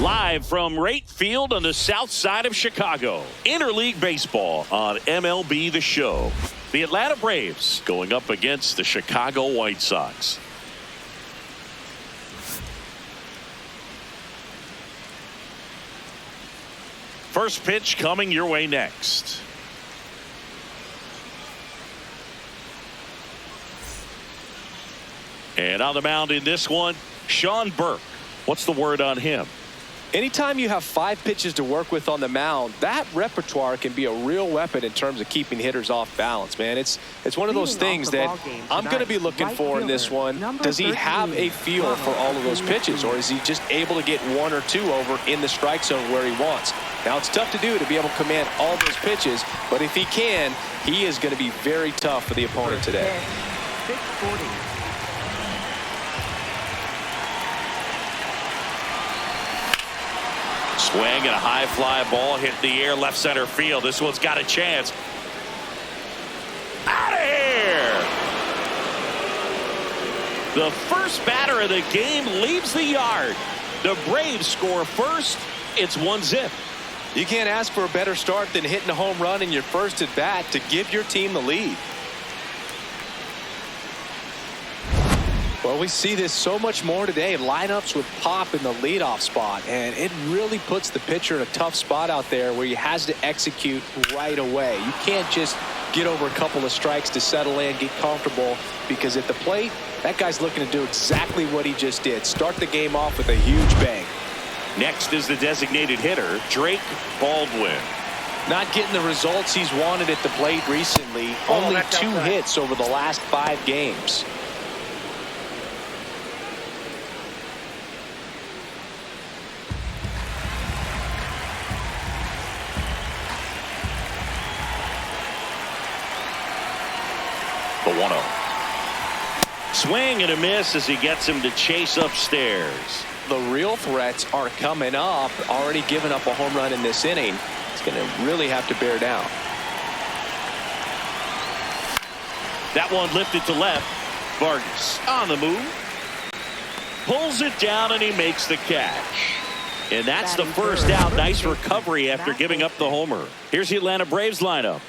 Live from right field on the south side of Chicago. Interleague baseball on MLB The Show. The Atlanta Braves going up against the Chicago White Sox. First pitch coming your way next. And on the mound in this one, Sean Burke. What's the word on him? Anytime you have 5 pitches to work with on the mound, that repertoire can be a real weapon in terms of keeping hitters off balance, man. It's one of those things that I'm going to be looking for in this one. Does he have a feel for all of those pitches, or is he just able to get 1 or 2 over in the strike zone where he wants? Now, it's tough to do, to be able to command all those pitches, but if he can, he is going to be very tough for the opponent today. 640. Swing and a high fly ball hit the air left center field. This one's got a chance. Out of here! The first batter of the game leaves the yard. The Braves score first. It's 1-0. You can't ask for a better start than hitting a home run in your first at bat to give your team the lead. Well, we see this so much more today. Lineups with pop in the leadoff spot, and it really puts the pitcher in a tough spot out there where he has to execute right away. You can't just get over a couple of strikes to settle in, get comfortable, because at the plate, that guy's looking to do exactly what he just did. Start the game off with a huge bang. Next is the designated hitter, Drake Baldwin. Not getting the results he's wanted at the plate recently. Only 2 hits over the last 5 games. The 1-0. Swing and a miss as he gets him to chase upstairs. The real threats are coming up. Already given up a home run in this inning. It's going to really have to bear down. That one lifted to left. Vargas on the move. Pulls it down and he makes the catch. And that's the first out. Nice recovery after giving up the homer. Here's the Atlanta Braves lineup.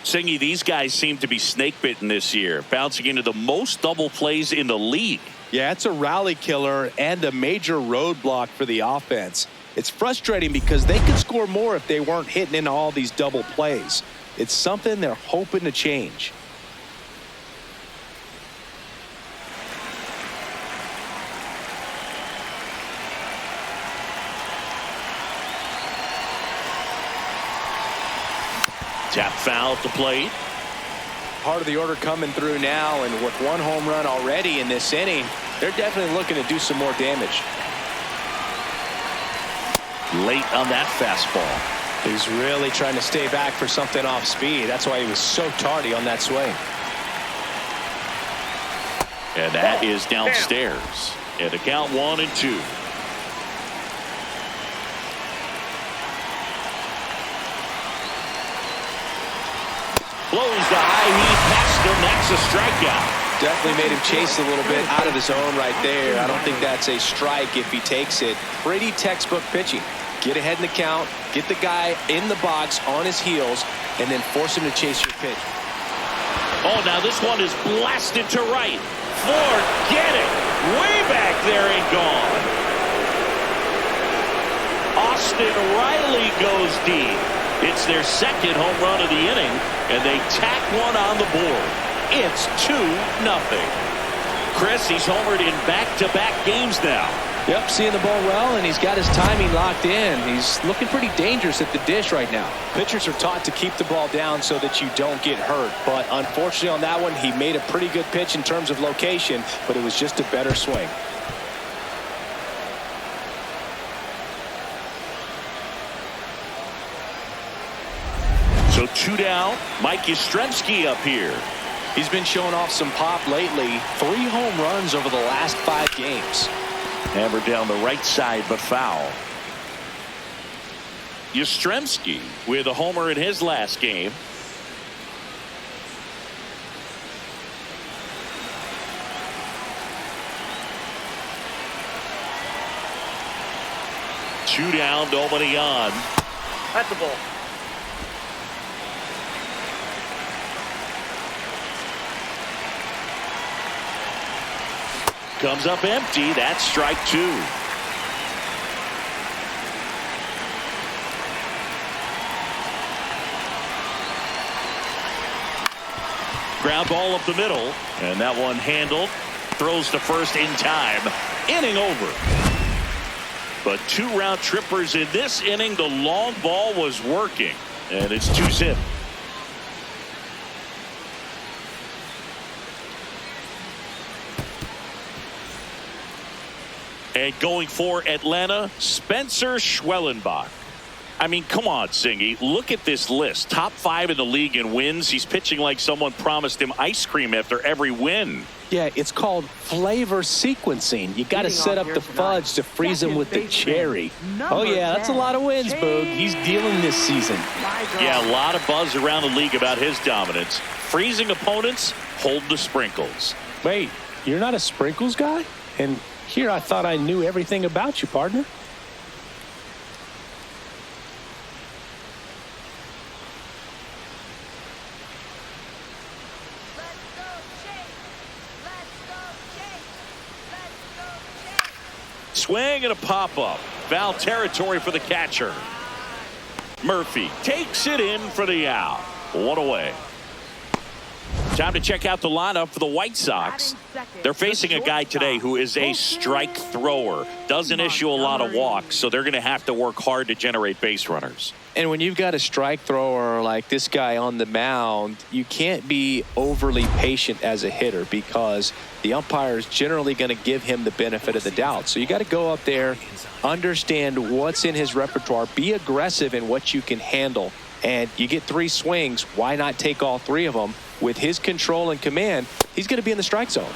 Singy, these guys seem to be snake bitten this year, bouncing into the most double plays in the league. Yeah, it's a rally killer and a major roadblock for the offense. It's frustrating because they could score more if they weren't hitting into all these double plays. It's something they're hoping to change. Tap foul at the plate. Part of the order coming through now, and with 1 home run already in this inning, they're definitely looking to do some more damage. Late on that fastball. He's really trying to stay back for something off speed. That's why he was so tardy on that swing. And that is downstairs. And the count 1-2. Blows the high heat past him. That's a strikeout. Definitely made him chase a little bit out of his own right there. I don't think that's a strike if he takes it. Pretty textbook pitching. Get ahead in the count, get the guy in the box on his heels, and then force him to chase your pitch. Oh, now this one is blasted to right. Forget it. Way back there and gone. Austin Riley goes deep. It's their second home run of the inning, and they tack one on the board. It's 2-0. Chris, he's homered in back-to-back games now. Yep, seeing the ball well, and he's got his timing locked in. He's looking pretty dangerous at the dish right now. Pitchers are taught to keep the ball down so that you don't get hurt. But unfortunately on that one, he made a pretty good pitch in terms of location, but it was just a better swing. So 2 down. Mike Yastrzemski up here. He's been showing off some pop lately. 3 home runs over the last 5 games. Hammered down the right side, but foul. Yastrzemski with a homer in his last game. 2 down, nobody on. At the ball. Comes up empty. That's strike 2. Ground ball up the middle, and that one handled. Throws to first in time. Inning over. But 2 round trippers in this inning. The long ball was working, and it's 2-zip. And going for Atlanta, Spencer Schwellenbach. I mean, come on, Singy. Look at this list. Top 5 in the league in wins. He's pitching like someone promised him ice cream after every win. Yeah, it's called flavor sequencing. You got to set up the fudge to freeze him with the cherry. Oh, yeah, that's a lot of wins, Boog. He's dealing this season. Yeah, a lot of buzz around the league about his dominance. Freezing opponents, hold the sprinkles. Wait, you're not a sprinkles guy? And here I thought I knew everything about you, partner. Swing and a pop-up. Foul territory for the catcher. Murphy takes it in for the out. 1 away. Time to check out the lineup for the White Sox. They're facing a guy today who is a strike thrower. Doesn't issue a lot of walks, so they're going to have to work hard to generate base runners. And when you've got a strike thrower like this guy on the mound, you can't be overly patient as a hitter because the umpire is generally going to give him the benefit of the doubt. So you got to go up there, understand what's in his repertoire, be aggressive in what you can handle. And you get 3 swings. Why not take all 3 of them? With his control and command, he's going to be in the strike zone.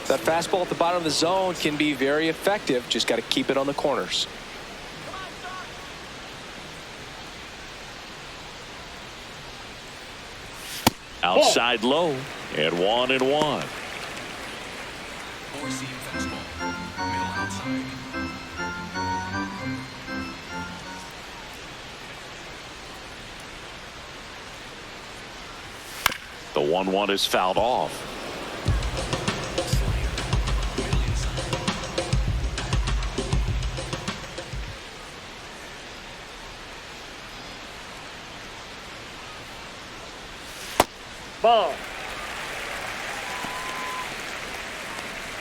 That fastball at the bottom of the zone can be very effective. Just got to keep it on the corners. Outside low, and 1-1. Four-seam fastball, middle outside. The 1-1 is fouled off. Ball.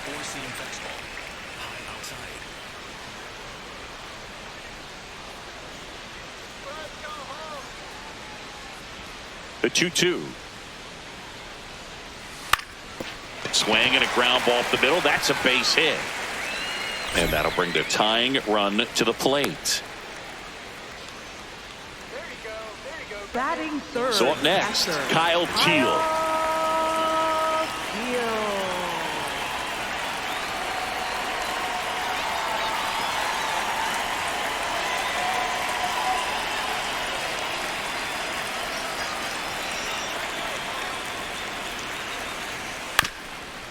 Four-seam fastball, high outside. The 2-2. Swing and a ground ball up the middle. That's a base hit. And that'll bring the tying run to the plate. Batting third. So up next, Kyle Teal.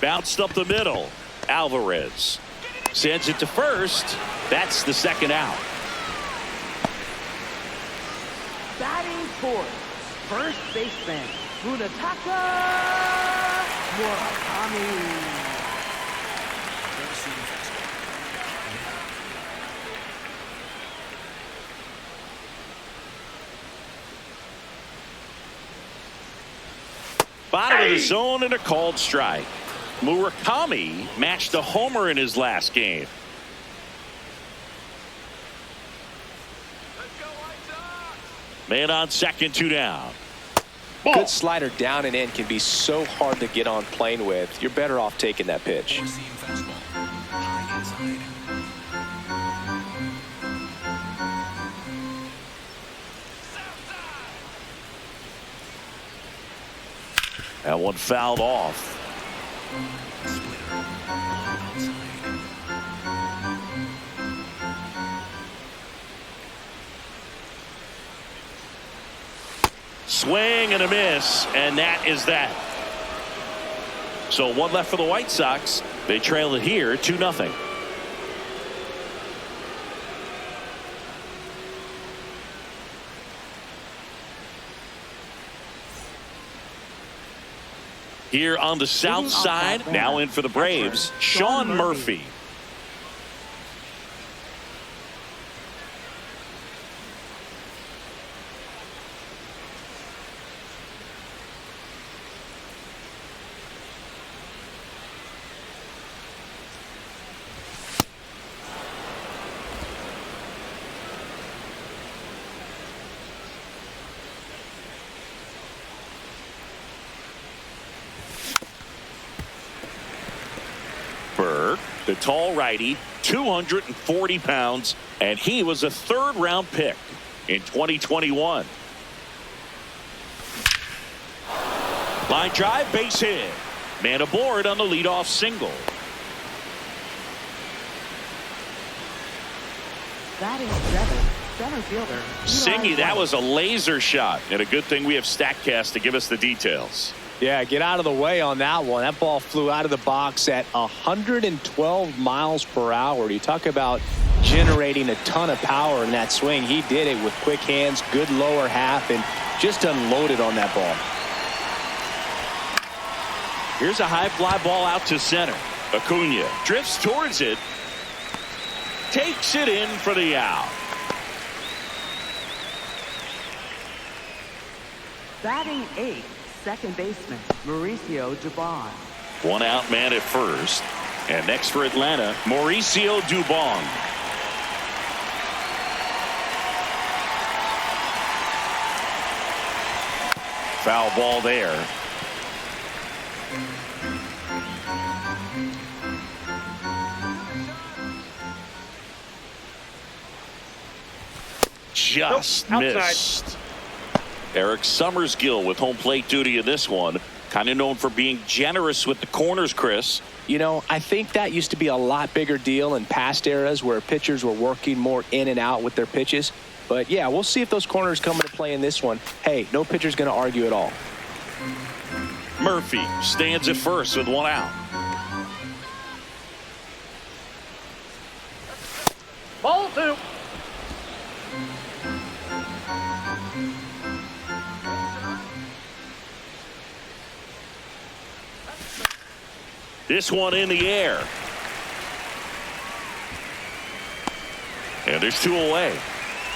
Bounced up the middle. Alvarez sends it to first. That's the second out. Batting fourth, first baseman, Munetaka Murakami. Four-seam fastball, Bottom of the zone and a called strike. Murakami matched a homer in his last game. Man on second, 2 down. Good slider down and in can be so hard to get on plane with. You're better off taking that pitch. four-seam fastball, high inside. That one fouled off. Splitter, long outside. Swing and a miss, and that is that. So 1 left for the White Sox. They trail it here 2-0. Here on the south side, now in for the Braves, Sean Murphy. The tall righty, 240 pounds, and he was a third-round pick in 2021. Line drive, base hit. Man aboard on the leadoff single. Batting seventh, center fielder. Singy, that was a laser shot, and a good thing we have StatCast to give us the details. Yeah, get out of the way on that one. That ball flew out of the box at 112 miles per hour. You talk about generating a ton of power in that swing. He did it with quick hands, good lower half, and just unloaded on that ball. Here's a high fly ball out to center. Acuna drifts towards it. Takes it in for the out. Batting eighth, second baseman Mauricio Dubon. One out man at first. And next for Atlanta, Mauricio Dubon. Foul ball there. Just missed. Eric Summersgill with home plate duty in this one. Kind of known for being generous with the corners, Chris. You know, I think that used to be a lot bigger deal in past eras where pitchers were working more in and out with their pitches. But yeah, we'll see if those corners come into play in this one. Hey, no pitcher's going to argue at all. Murphy stands at first with one out. Ball two. This one in the air. And there's two away.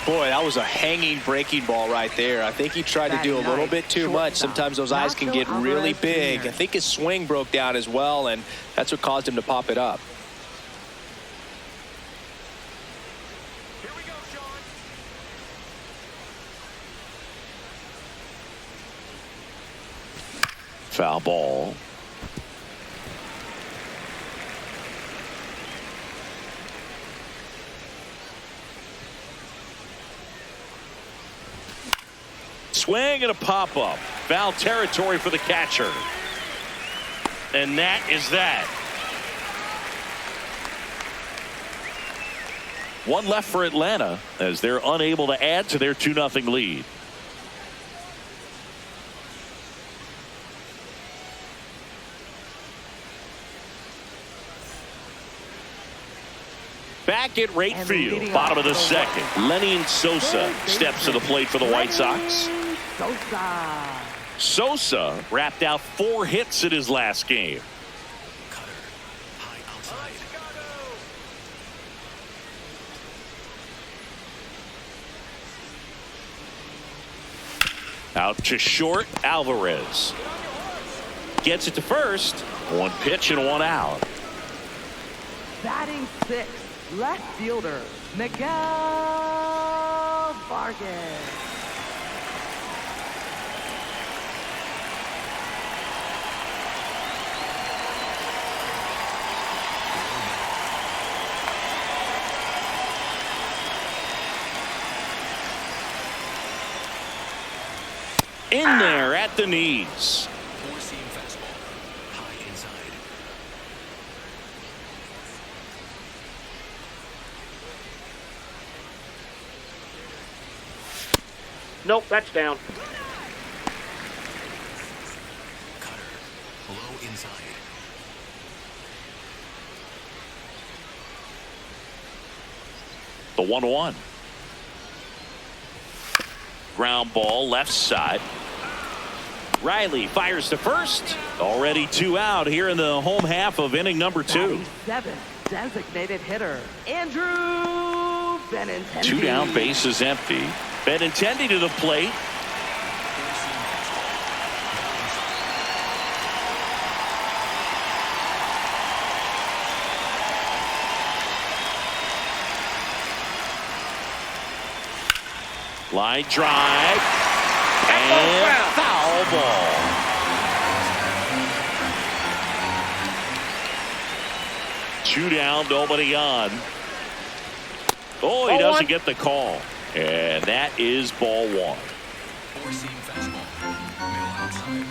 Boy, that was a hanging breaking ball right there. I think he tried to do a little bit too much. Sometimes those eyes can get really big. I think his swing broke down as well, and that's what caused him to pop it up. Here we go, Sean. Foul ball. Swing and a pop-up. Foul territory for the catcher. And that is that. One left for Atlanta as they're unable to add to their 2-0 lead. Back at right field, bottom of the second, Lenny Sosa steps to the plate for the White Sox. Sosa wrapped out 4 hits in his last game. Cutter. High outside. Out to short, Alvarez. Gets it to first. 1 pitch and 1 out. Batting sixth, left fielder Miguel Vargas. In there at the knees. 4-seam fastball. High inside. Nope, that's down. Cutter. Low inside. The 1-1. Ground ball left side. Riley fires to first. Already 2 out here in the home half of inning number 2. 7th designated hitter, Andrew Benintendi. 2 down, bases empty. Benintendi to the plate. Line drive. And foul ball. Two down, nobody on. Oh, he doesn't get the call. And that is ball 1. Four-seam fastball. Middle outside.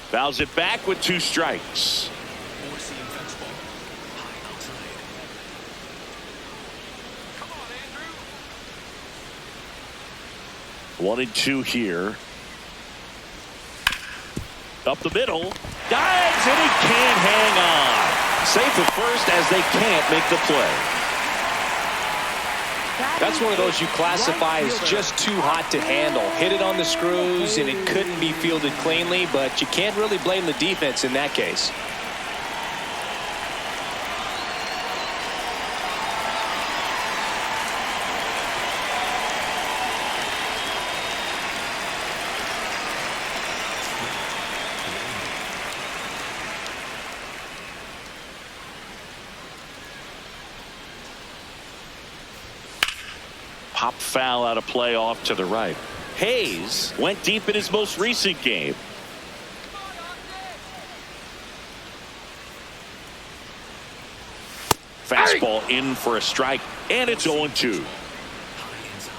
Fouls it back with 2 strikes. Four-seam fastball. High outside. 1 and 2 here. Up the middle. Dives and he can't hang on. Safe at first as they can't make the play. That's one of those you classify as just too hot to handle. Hit it on the screws and it couldn't be fielded cleanly, but you can't really blame the defense in that case. Pop foul out of play off to the right. Hayes went deep in his most recent game. Fastball in for a strike, and it's 0-2. High inside.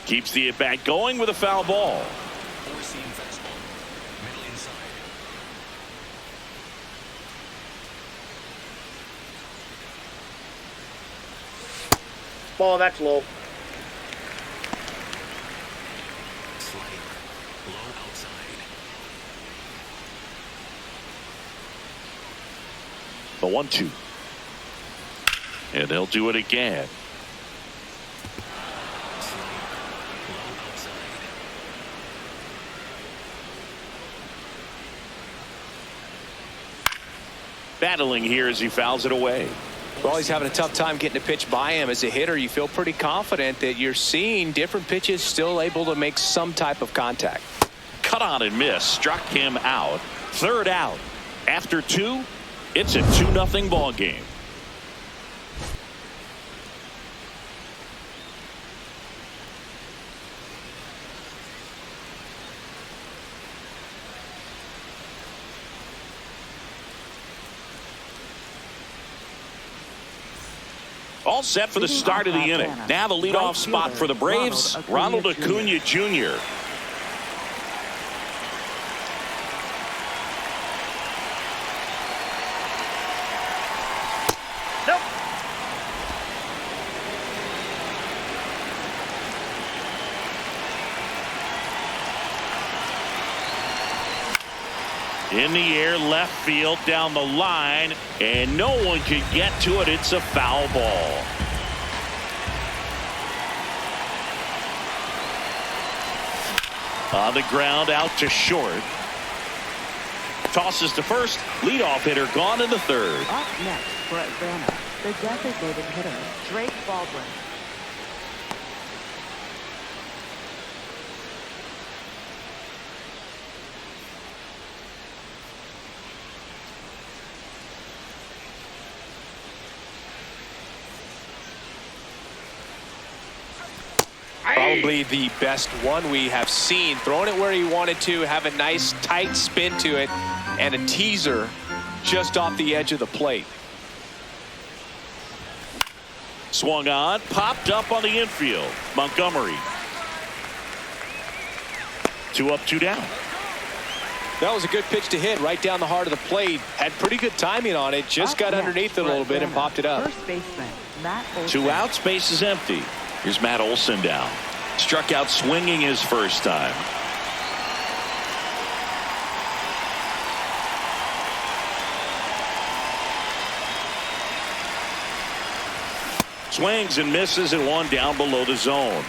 Keeps the at-bat going with a foul ball. Four-seam fastball. Middle inside. Ball, that's low. Slider. Low outside. The 1-2. And they'll do it again. Slider. Low outside. Battling here as he fouls it away. Well, he's having a tough time getting a pitch by him. As a hitter, you feel pretty confident that you're seeing different pitches still able to make some type of contact. Cut on and miss. Struck him out. 3rd out. After 2, it's a 2-0 ball game. All set for the start of the inning. Now the leadoff spot for the Braves, Ronald Acuna Jr. Nope. In the air, left field, down the line, and no one can get to it. It's a foul ball. On the ground, out to short. Tosses to first. Leadoff hitter gone in the 3rd. Up next for Atlanta, the designated hitter, Drake Baldwin. Probably the best one we have seen. Throwing it where he wanted to, have a nice tight spin to it, and a teaser just off the edge of the plate. Swung on, popped up on the infield. Montgomery. 2 up, 2 down. That was a good pitch to hit right down the heart of the plate. Had pretty good timing on it. Just got underneath it a little bit and popped it up. First baseman, Matt Olson. 2 outs, base is empty. Here's Matt Olson down. Struck out swinging his first time. Swings and misses and 1 down below the zone.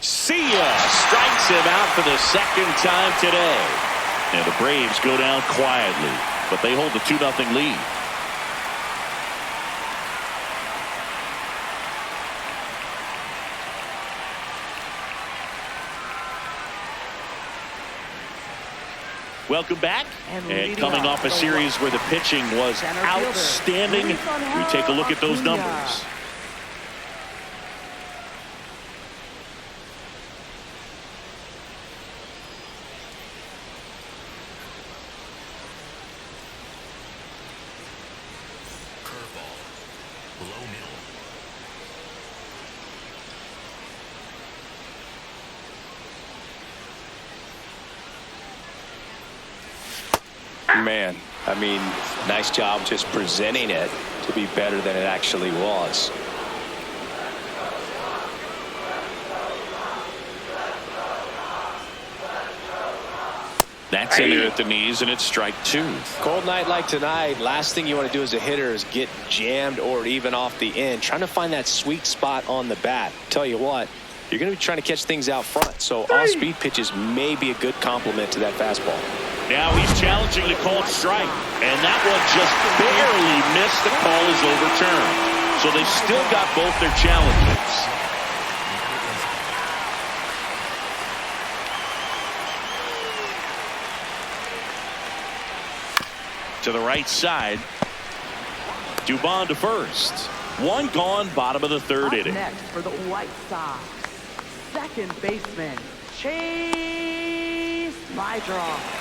See ya! Strikes him out for the second time today. And the Braves go down quietly, but they hold the 2-0 lead. Welcome back. And coming off a series where the pitching was outstanding, we take a look at those numbers. Curveball. Low middle. Man, I mean, nice job just presenting it to be better than it actually was. That's in there at the knees, and it's strike 2. Cold night like tonight, last thing you want to do as a hitter is get jammed or even off the end. Trying to find that sweet spot on the bat. Tell you what, you're going to be trying to catch things out front, so off-speed pitches may be a good complement to that fastball. Now he's challenging the called strike, and that one just barely missed. The call is overturned. So they've still got both their challenges. To the right side. Dubon to first. 1 gone, bottom of the 3rd inning. Next for the White Sox, second baseman, Chase Mydroff.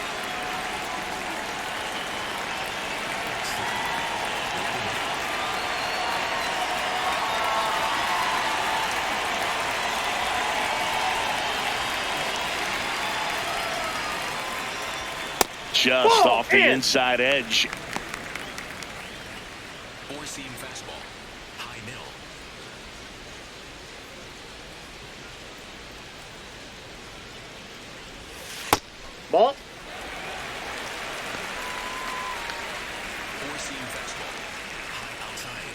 Just off the inside edge. Four-seam fastball. High middle. Ball. Four-seam fastball. High outside.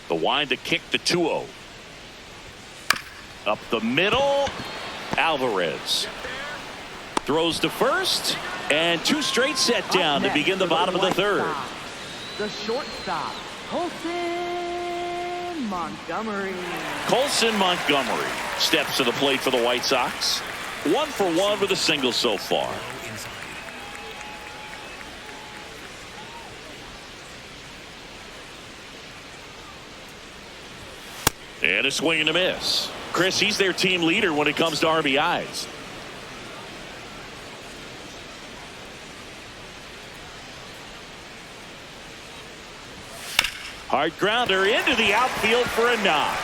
The wind to kick the 2-0. Up the middle. Alvarez throws to first, and 2 straight set down to begin the bottom of the 3rd. The shortstop, Colson Montgomery. Colson Montgomery steps to the plate for the White Sox. 1 for 1 with a single so far. Low inside. And a swing and a miss. Chris, he's their team leader when it comes to RBIs. Hard grounder into the outfield for a knock.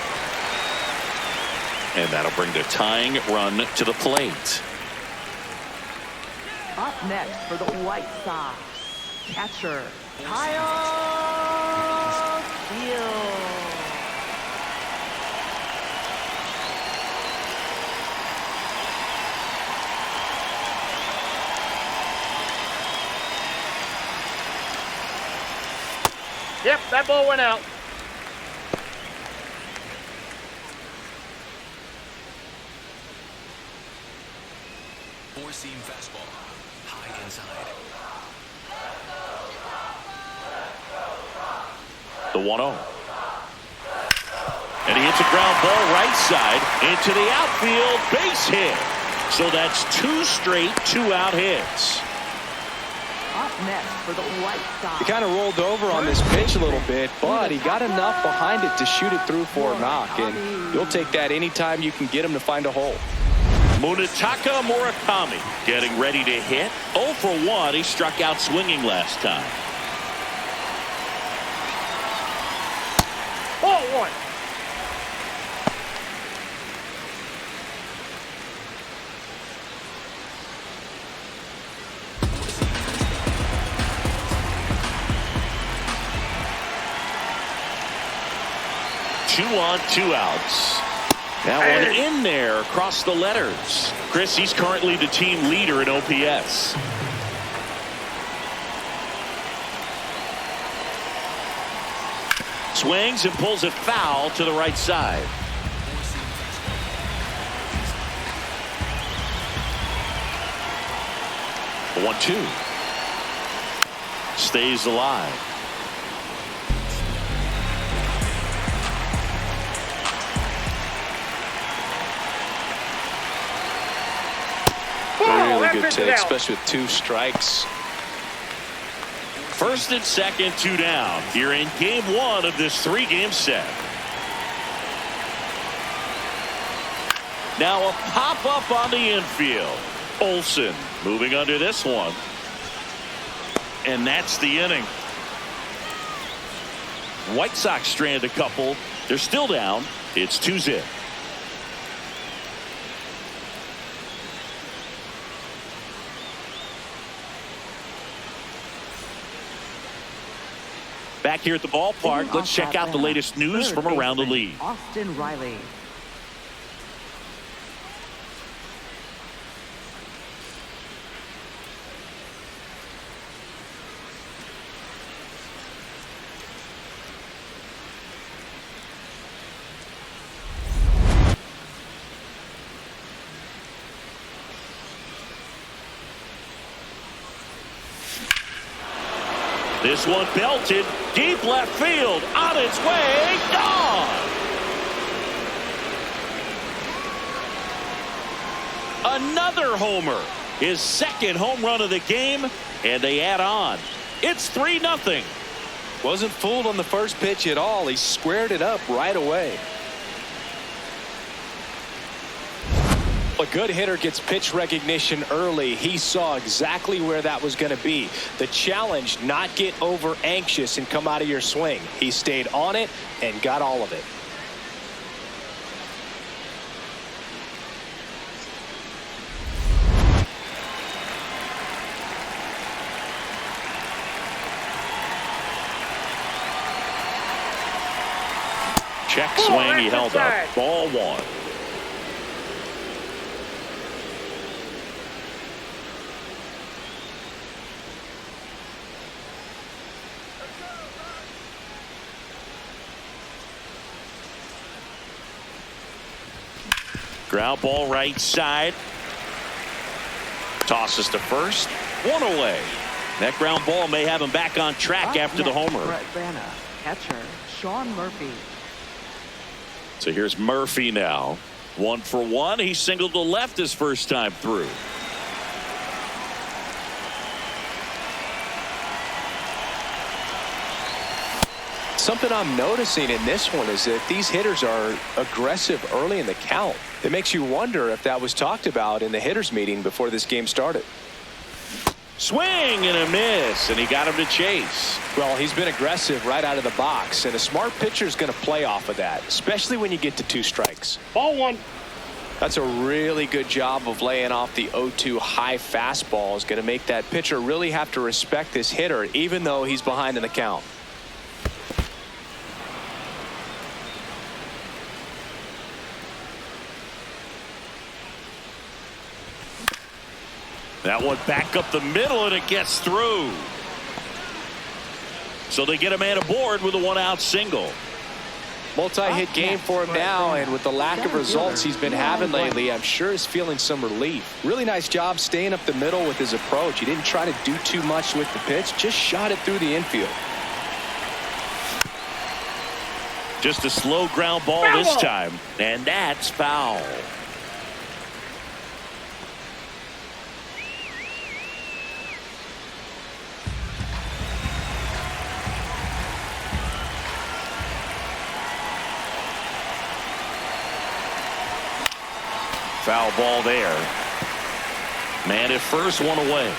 And that'll bring the tying run to the plate. Up next for the White Sox, catcher, Kyle Steele. Yep, that ball went out. Four-seam fastball. High inside. The 1-0. And he hits a ground ball right side into the outfield, base hit. So that's 2 straight 2-out hits. Up next for the White Sox. He kind of rolled over on this pitch a little bit, but he got enough behind it to shoot it through for a knock, and you'll take that anytime you can get him to find a hole. Munetaka Murakami getting ready to hit. 0 for 1. He struck out swinging last time. Ball one. Two on, 2 outs. That one in there across the letters. Chris, he's currently the team leader in OPS. Swings and pulls it foul to the right side. 1-2. Stays alive. Really good take, especially with 2 strikes. First and second, 2 down. Here in game 1 of this 3-game set. Now a pop-up on the infield. Olsen moving under this one. And that's the inning. White Sox strand a couple. They're still down. It's 2-0. Back here at the ballpark, let's check out the latest news from around the league. Austin Riley. This one belted deep left field, on its way, gone. Another homer, his second home run of the game, and they add on. It's 3-0. Wasn't fooled on the first pitch at all. He squared it up right away. A good hitter gets pitch recognition early. He saw exactly where that was going to be. The challenge, not get over anxious and come out of your swing. He stayed on it and got all of it. Check swing, he held up. Ball 1. Ground ball right side. Tosses to first. 1 away. That ground ball may have him back on track after the homer. Brett Vanna, catcher Sean Murphy. So here's Murphy now. 1 for 1. He singled to left his first time through. Something I'm noticing in this one is that these hitters are aggressive early in the count. It makes you wonder if that was talked about in the hitters meeting before this game started. Swing and a miss, and he got him to chase. Well, he's been aggressive right out of the box, and a smart pitcher is going to play off of that, especially when you get to 2 strikes. Ball 1. That's a really good job of laying off the 0-2 high fastball. Is going to make that pitcher really have to respect this hitter, even though he's behind in the count. That one back up the middle, and it gets through. So they get a man aboard with a 1-out single. Multi-hit game for him now, and with the lack of results he's been having lately, I'm sure he's feeling some relief. Really nice job staying up the middle with his approach. He didn't try to do too much with the pitch, just shot it through the infield. Just a slow ground ball this time, and that's foul. Foul ball there. Man at first, one away.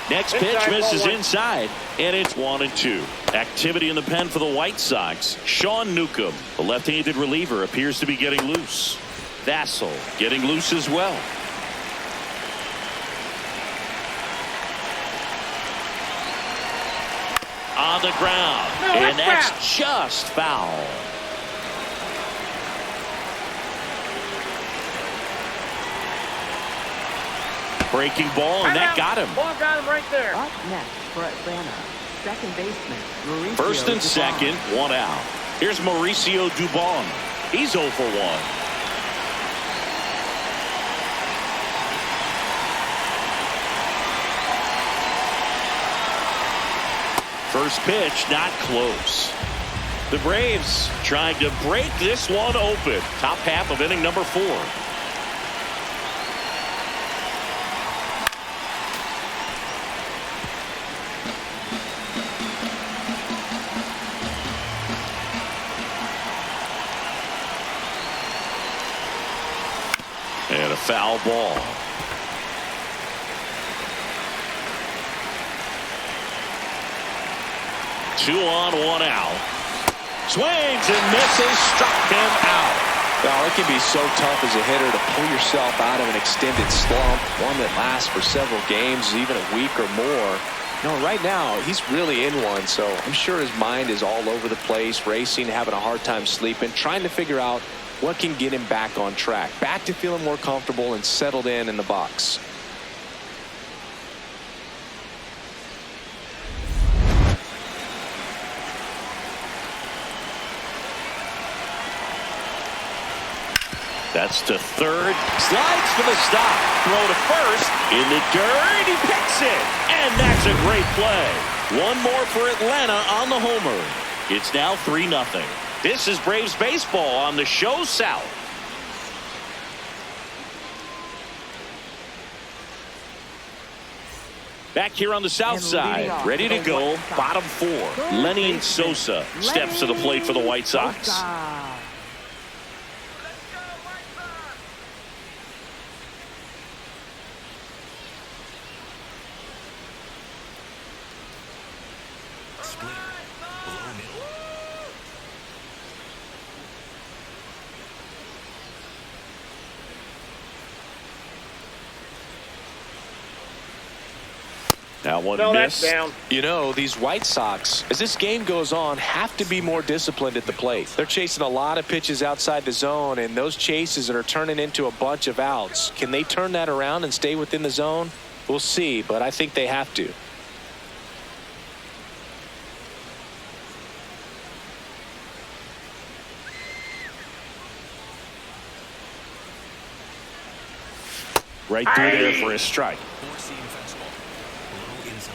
Next pitch misses inside, and it's 1-2. Activity in the pen for the White Sox. Sean Newcomb, the left-handed reliever, appears to be getting loose. Vassell getting loose as well. On the ground, and that's just foul. Breaking ball, and that got him. Ball got him right there. Up next for Atlanta, second baseman Mauricio First and Dubon. second, one out. Here's Mauricio Dubon. He's 0 for 1. First pitch, not close. The Braves trying to break this one open. Top half of inning number 4. And a foul ball. Two on, one out. Swings and misses, struck him out. Well, it can be so tough as a hitter to pull yourself out of an extended slump, one that lasts for several games, even a week or more. No, right now, he's really in one, so I'm sure his mind is all over the place, racing, having a hard time sleeping, trying to figure out what can get him back on track, back to feeling more comfortable and settled in the box. That's to third. Slides for the stop. Throw to first. In the dirt. He picks it. And that's a great play. One more for Atlanta on the homer. It's now 3-0. This is Braves baseball on the Show South. Back here on the south side, ready to go, bottom 4. Lenny Sosa steps to the plate for the White Sox. That one missed. That's down. You know, these White Sox, as this game goes on, have to be more disciplined at the plate. They're chasing a lot of pitches outside the zone, and those chases that are turning into a bunch of outs. Can they turn that around and stay within the zone? We'll see, but I think they have to. Right through there for a strike. Four-seam fastball. Low inside.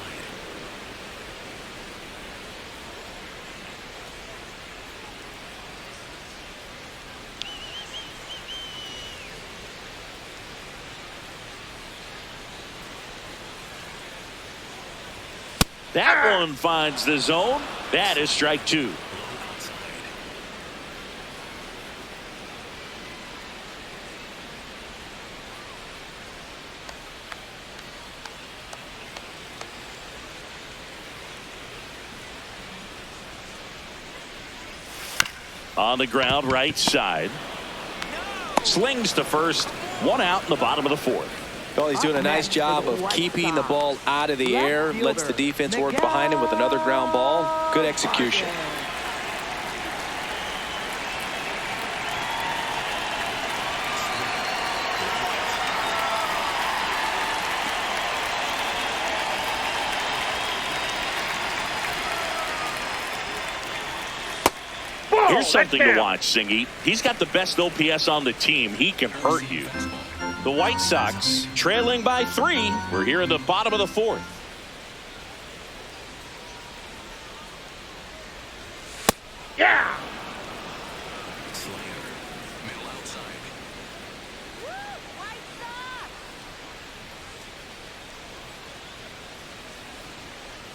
That one finds the zone. That is strike 2. Low outside. On the ground, right side. Slings to first. One out in the bottom of the 4th. Well, he's doing a nice job of keeping the ball out of the air, lets the defense work behind him with another ground ball. Good execution. Here's something to watch, Singy. He's got the best OPS on the team. He can hurt you. The White Sox trailing by 3. We're here in the bottom of the 4th. Yeah. Slayer. Middle outside.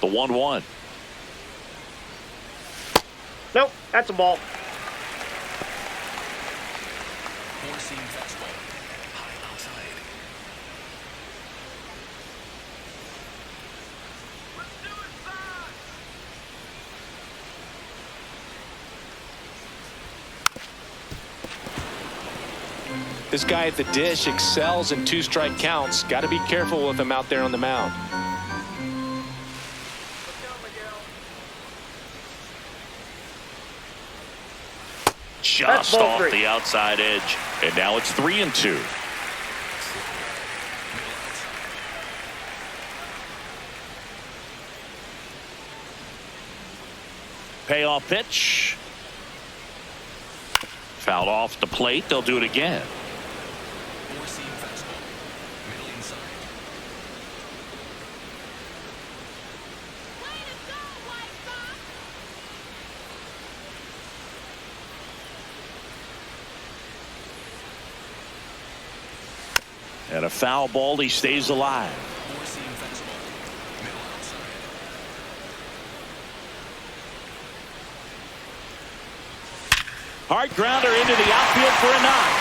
The 1-1. Nope, that's a ball. Four-seam fastball. High outside. This guy at the dish excels in two-strike counts. Got to be careful with him out there on the mound. Just off the outside edge. And now it's 3-2. Payoff pitch. Fouled off the plate. They'll do it again. Four-seam fastball. Middle inside. And a foul ball. He stays alive. Four-seam fastball. Middle outside. Hard grounder into the outfield for a knock.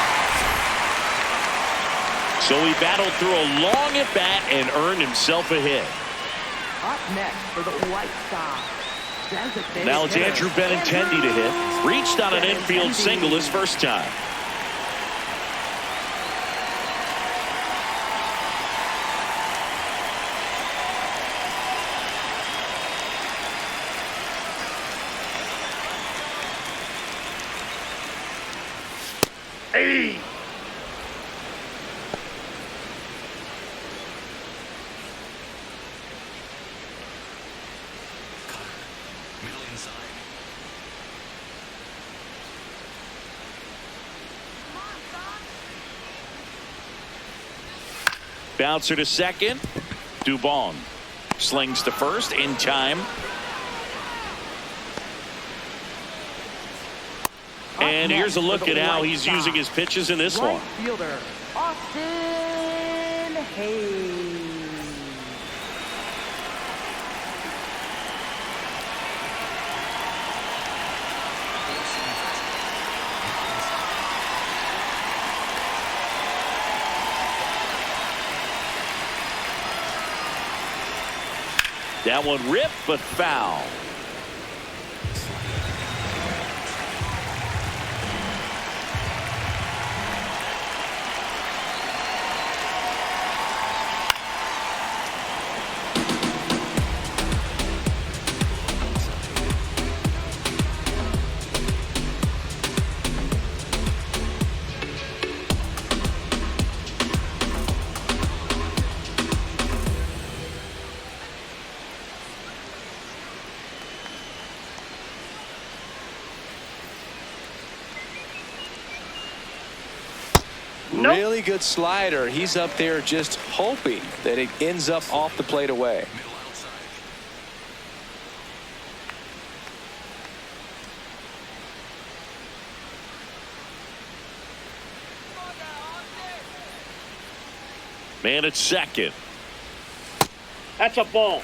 So he battled through a long at bat and earned himself a hit. Up next for the White Sox. Designated Now it's hitter, Andrew Benintendi to hit. Reached on an infield single his first time. Hey! Middle inside. Bouncer to second. Dubon slings to first in time. And here's a look at how he's using his pitches in this one. Fielder Austin Hayes. That one ripped but foul. Nope. Really good slider. He's up there just hoping that it ends up off the plate away. Middle outside. Man at second. That's a ball.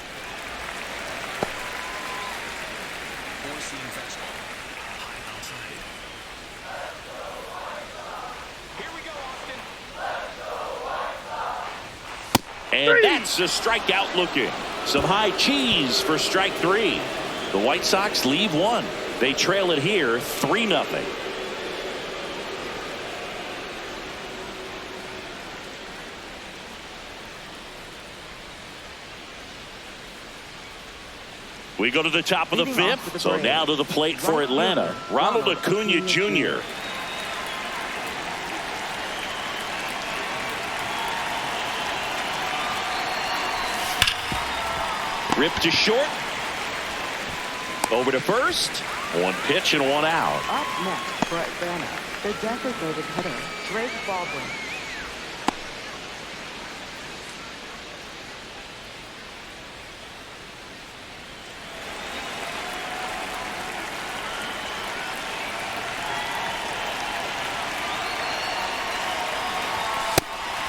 Four-seam fastball. High outside. And that's a strikeout looking. Some high cheese for strike three. The White Sox leave one. They trail it here 3-0. We go to the top of the Leading off fifth. for the So Braves, now to the plate for right Atlanta. fielder, Ronald Ronald Acuna Acuna Jr. Ripped to short. Over to first. One pitch and one out. Up next for Atlanta, the designated hitter Drake Baldwin.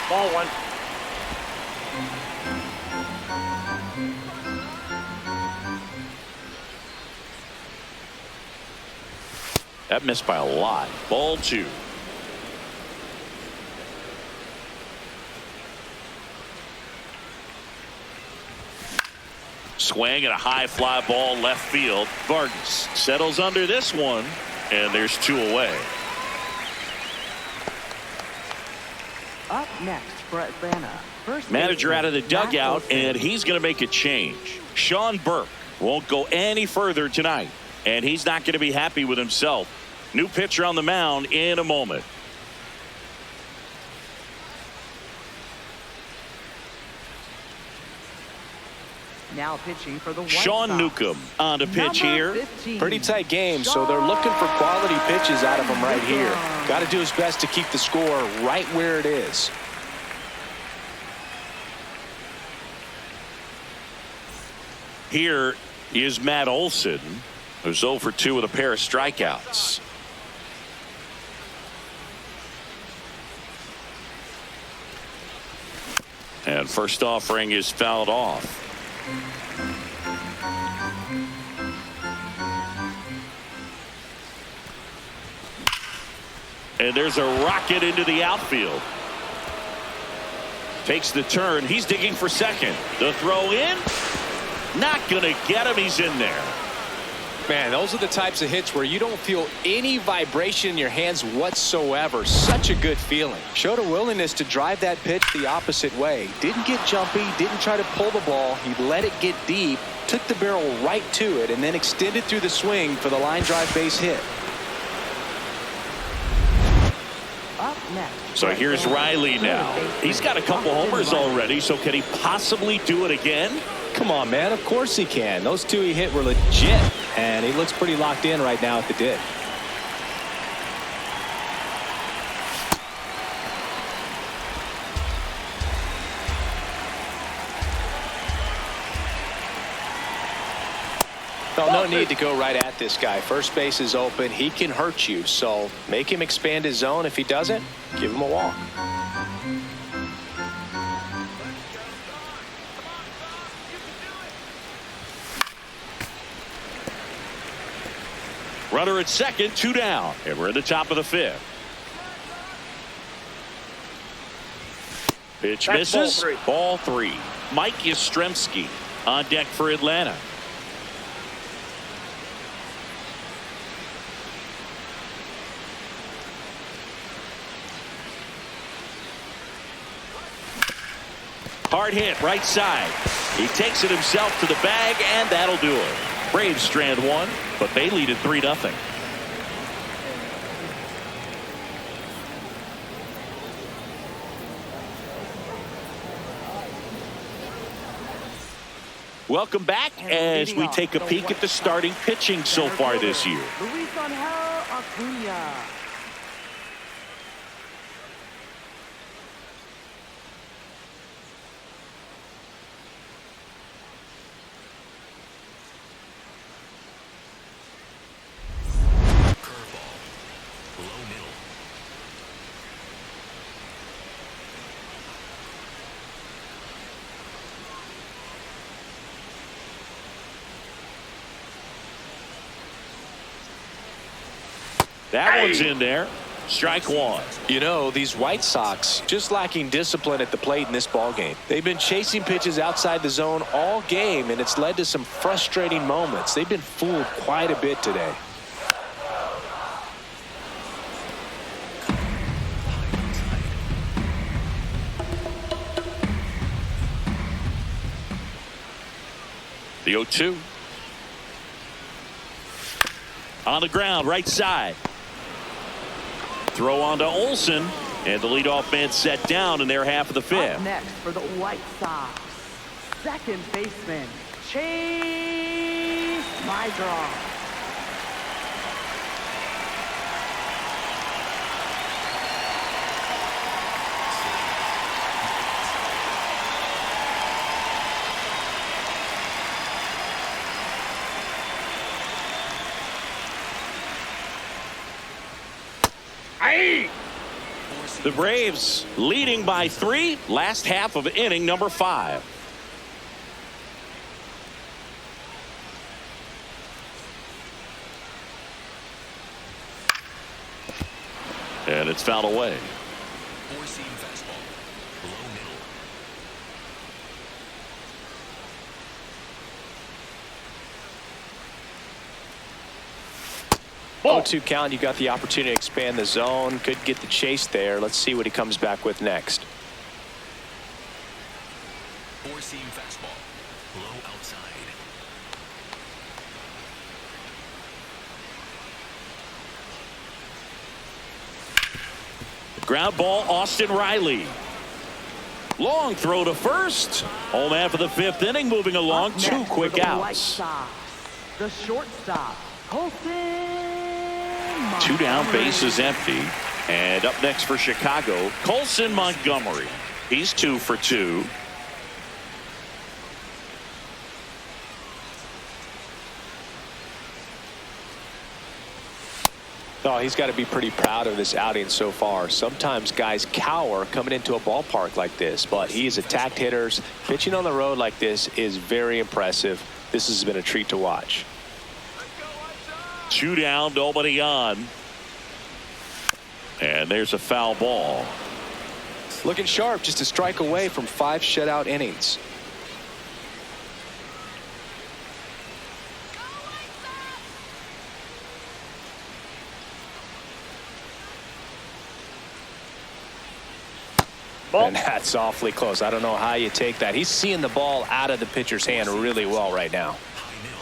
Ball one. That missed by a lot. Ball 2. Swing and a high fly ball left field. Vargas settles under this one, and there's 2 away. Up next for Atlanta. First Manager baseman, out of the Matt dugout, Olson. and he's going to make a change. Sean Burke won't go any further tonight, and he's not going to be happy with himself. New pitcher on the mound in a moment. Now pitching for the White Sean Sox. Newcomb on to pitch Number here. 15. Pretty tight game, so they're looking for quality pitches out of him right here. Got to do his best to keep the score right where it is. Here is Matt Olson, who's 0 for 2 with a pair of strikeouts. And first offering is fouled off. And there's a rocket into the outfield. Takes the turn. He's digging for second. The throw in. Not going to get him. He's in there. Man, those are the types of hits where you don't feel any vibration in your hands whatsoever. Such a good feeling. Showed a willingness to drive that pitch the opposite way. Didn't get jumpy, didn't try to pull the ball. He let it get deep, took the barrel right to it, and then extended through the swing for the line drive base hit. Up next. So here's Riley now. He's got a couple homers already, so can he possibly do it again? Come on, man. Of course he can. Those 2 he hit were legit, and he looks pretty locked in right now at the dig. Well, no need to go right at this guy. First base is open. He can hurt you, so make him expand his zone. If he doesn't, give him a walk. Runner at second, 2 down, and we're in the top of the 5th. Pitch That's misses. ball 3. Ball 3. Mike Yastrzemski on deck for Atlanta. Hard hit right side. He takes it himself to the bag, and that'll do it. Braves strand 1, but they lead at 3-0. Welcome back as we take a peek at the starting pitching so far this year. Luis Angel Acuna. Curveball. Low middle. That one's in there. Strike 1. You know, these White Sox just lacking discipline at the plate in this ballgame. They've been chasing pitches outside the zone all game, and it's led to some frustrating moments. They've been fooled quite a bit today. The 0-2. On the ground, right side. Throw on to Olson, and the leadoff man set down in their half of the 5th. Up next for the White Sox. Second baseman, Chase Mydroff. The Braves leading by 3, last half of inning number 5. And it's fouled away. Four-seam fastball. Below middle. Ball. 0-2 count. You got the opportunity to expand the zone. Could get the chase there. Let's see what he comes back with next. Four-seam fastball. Low outside. Ground ball, Austin Riley. Long throw to first. Home half of the fifth inning, moving along. Up Two next quick for the White outs. Sox, the shortstop, Colson. Two down, Montgomery. bases empty. And up next for Chicago, Colson Montgomery. He's 2 for 2. Oh, he's got to be pretty proud of this outing so far. Sometimes guys cower coming into a ballpark like this, but he's attacked hitters. Pitching on the road like this is very impressive. This has been a treat to watch. 2 down, nobody on. And there's a foul ball. Looking sharp, just a strike away from 5 shutout innings. Ball. And that's awfully close. I don't know how you take that. He's seeing the ball out of the pitcher's hand really well right now. High middle.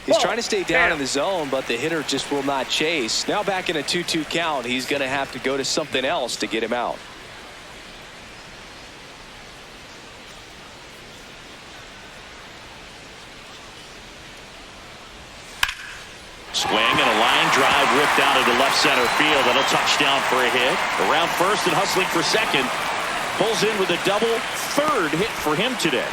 He's Ball. trying to stay down Fair. in the zone, but the hitter just will not chase. Now back in a 2-2 count, he's going to have to go to something else to get him out. Swing and a line drive ripped out into left center field. That'll touch down for a hit. Around first and hustling for second. Pulls in with a double. Third hit for him today.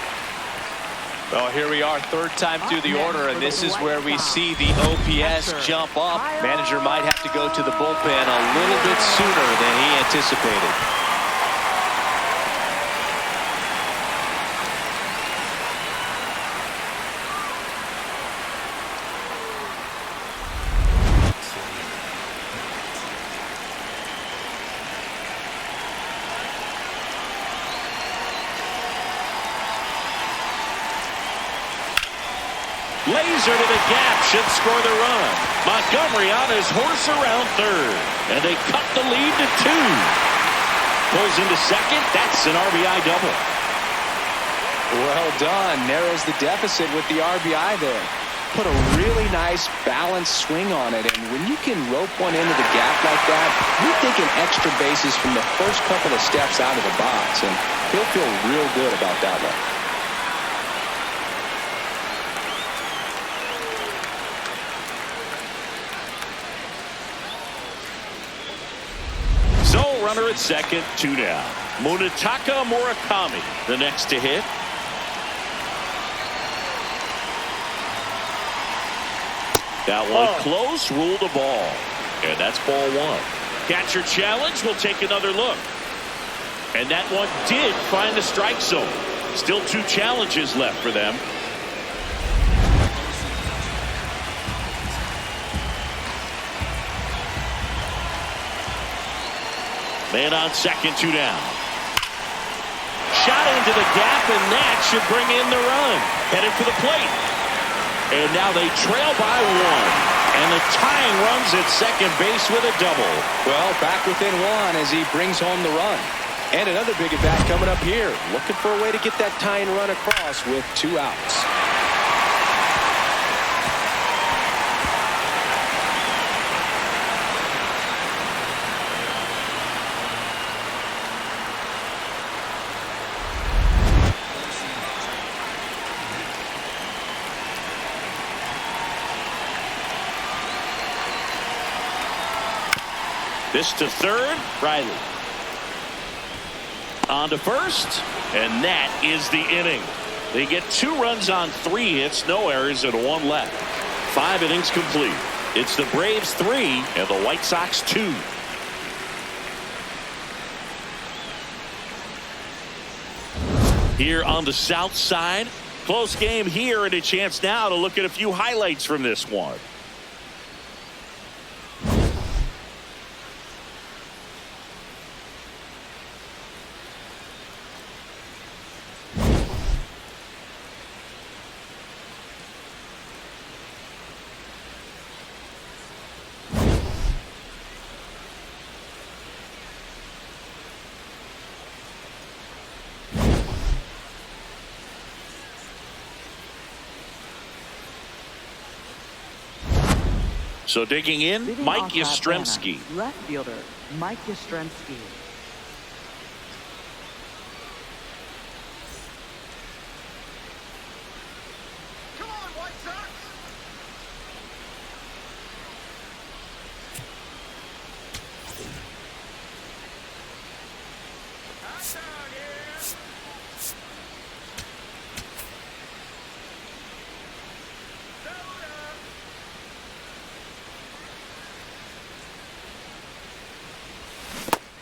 Well, here we are, third time through the order, and this is where we see the OPS jump up. Manager might have to go to the bullpen a little bit sooner than he anticipated. Laser to the gap, should score the run. Montgomery on his horse around third. And they cut the lead to 2. Pulls into second. That's an RBI double. Well done. Narrows the deficit with the RBI there. Put a really nice balanced swing on it, and when you can rope one into the gap like that, you're thinking extra bases from the first couple of steps out of the box, and he'll feel real good about that one. So runner at second, 2 down. Munetaka Murakami, the next to hit. That one close, ruled a ball. And that's ball 1. Catcher challenge, will take another look. And that one did find the strike zone. Still 2 challenges left for them. Man on second, 2 down. Shot into the gap, and that should bring in the run. Headed for the plate. And now they trail by 1. And the tying runs at second base with a double. Well, back within 1 as he brings home the run. And another big at bat coming up here. Looking for a way to get that tying run across with 2 outs. This to third, Riley. On to first, and that is the inning. They get 2 runs on 3 hits, no errors, and 1 left. 5 innings complete. It's the Braves 3 and the White Sox 2. Here on the south side, Close game here, and a chance now to look at a few highlights from this one. So digging in, Leading Mike off Atlanta, Yastrzemski. Left fielder, Mike Yastrzemski. Come on, White Sox! Hot dog here!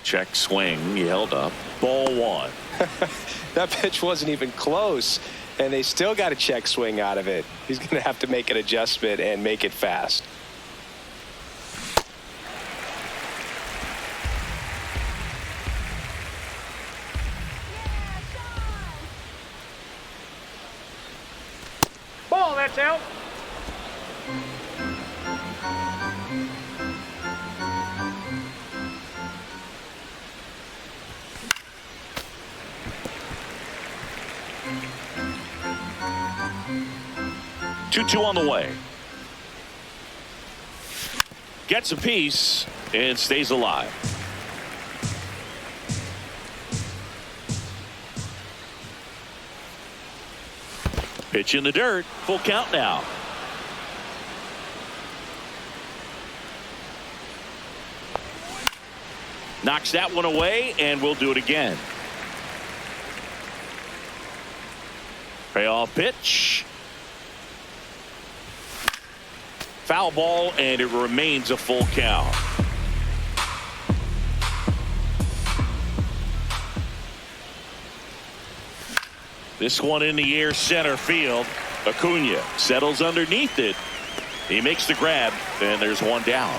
'Check swing. He held up. Ball 1. That pitch wasn't even close, and they still got a check swing out of it. He's going to have to make an adjustment and make it fast. Ball, that's out. Two on the way. Gets a piece and stays alive. Pitch in the dirt. Full count now. Knocks that one away, and we'll do it again. Payoff pitch. Foul ball, and it remains a full count. This one in the air, center field. Acuna settles underneath it. He makes the grab, and there's one down.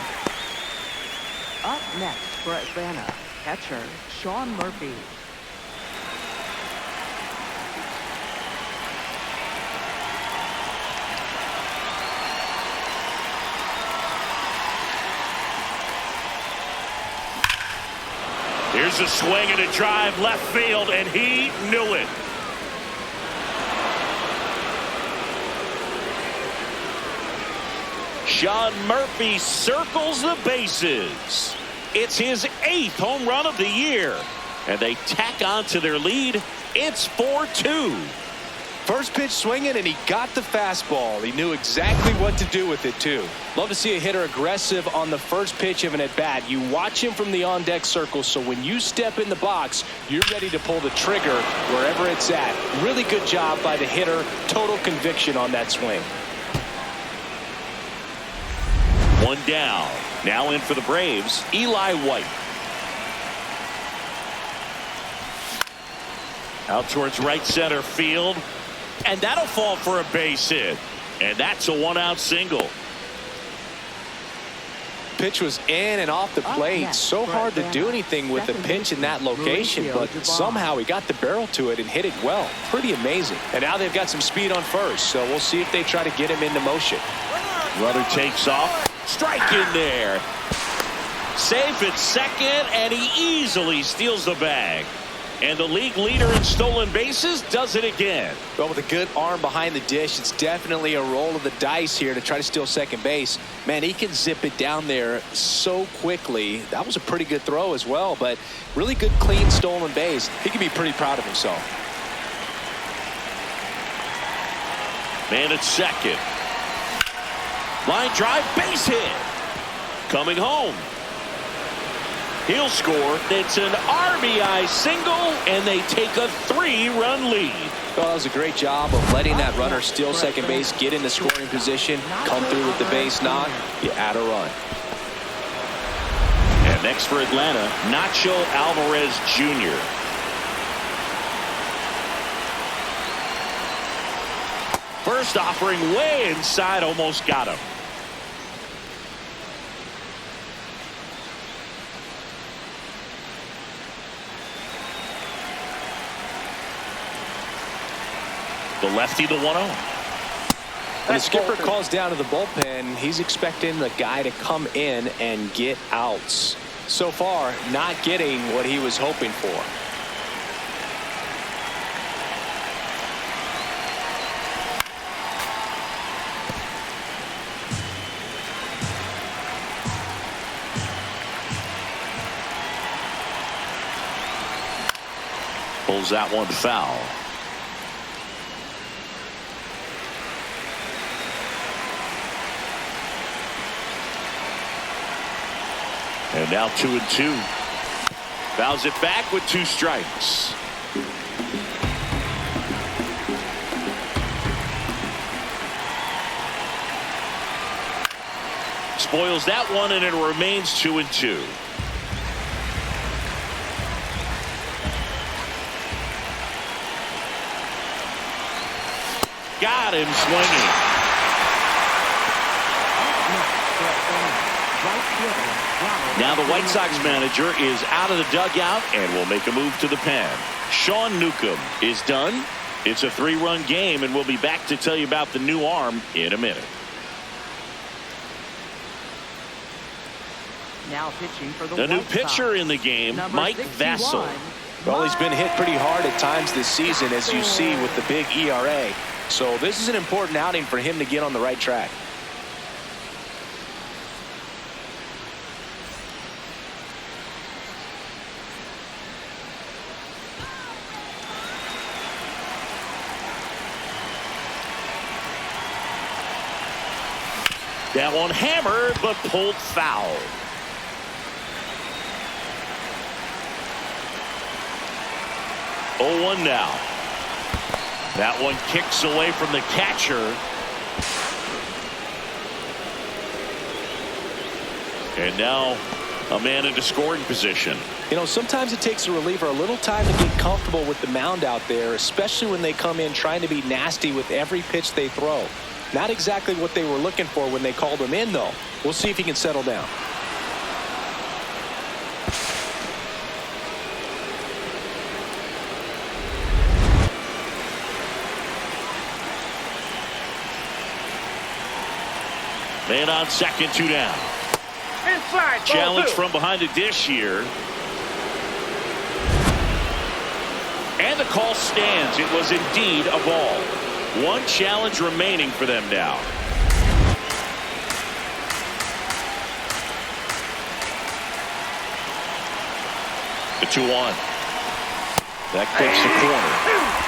Up next for Atlanta, catcher Sean Murphy. Here's a swing and a drive left field, and he knew it. Sean Murphy circles the bases. It's his 8th home run of the year, and they tack on to their lead. It's 4-2. First pitch swinging, and he got the fastball. He knew exactly what to do with it, too. Love to see a hitter aggressive on the first pitch of an at-bat. You watch him from the on-deck circle, so when you step in the box, you're ready to pull the trigger wherever it's at. Really good job by the hitter. Total conviction on that swing. One down. Now in for the Braves, Eli White. Out towards right center field. And that'll fall for a base hit. And that's a one-out single. Pitch was in and off the plate. So hard to do anything with a pitch in that location, but somehow he got the barrel to it and hit it well. Pretty amazing. And now they've got some speed on first, so we'll see if they try to get him into motion. Runner takes off. Strike in there. Safe at second, and he easily steals the bag. And the league leader in stolen bases does it again. Well, with a good arm behind the dish, it's definitely a roll of the dice here to try to steal second base. Man, he can zip it down there so quickly. That was a pretty good throw as well, but really good, clean stolen base. He can be pretty proud of himself. Man at second. Line drive, base hit. Coming home. He'll score. It's an RBI single, and they take a 3-run lead. Well, that was a great job of letting that runner steal second base, get in the scoring position, come through with the base knock. You add a run. And next for Atlanta, Nacho Alvarez Jr. First offering way inside, almost got him. The lefty, the 1-0. When the skipper calls down to the bullpen, he's expecting the guy to come in and get outs. So far, not getting what he was hoping for. Pulls that one foul. And now 2-2. Fouls it back with 2 strikes. Spoils that one, and it remains 2-2. Got him swinging. Now the White Sox manager is out of the dugout and will make a move to the pen. Sean Newcomb is done. It's a 3-run game, and we'll be back to tell you about the new arm in a minute. Now pitching for The new White pitcher Sox. in the game, Number Mike 61, Vassell. Well, he's been hit pretty hard at times this season, as you see with the big ERA. So this is an important outing for him to get on the right track. That one hammered, but pulled foul. Oh, 1 now. That one kicks away from the catcher. And now a man into scoring position. You know, sometimes it takes a reliever a little time to get comfortable with the mound out there, especially when they come in trying to be nasty with every pitch they throw. Not exactly what they were looking for when they called him in, though. We'll see if he can settle down. Man on second, 2 down. Inside. Challenge ball 2. from behind the dish here. And the call stands. It was indeed a ball. 1 challenge remaining for them now. The 2-1. That clips the corner.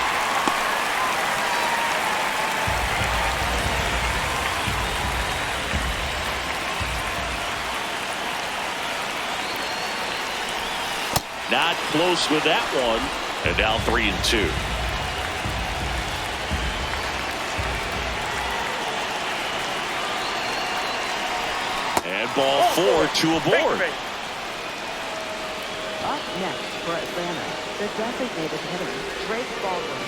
Not close with that one. And now 3-2. And ball 4, 2 aboard. Up next for Atlanta, the designated hitter, Drake Baldwin.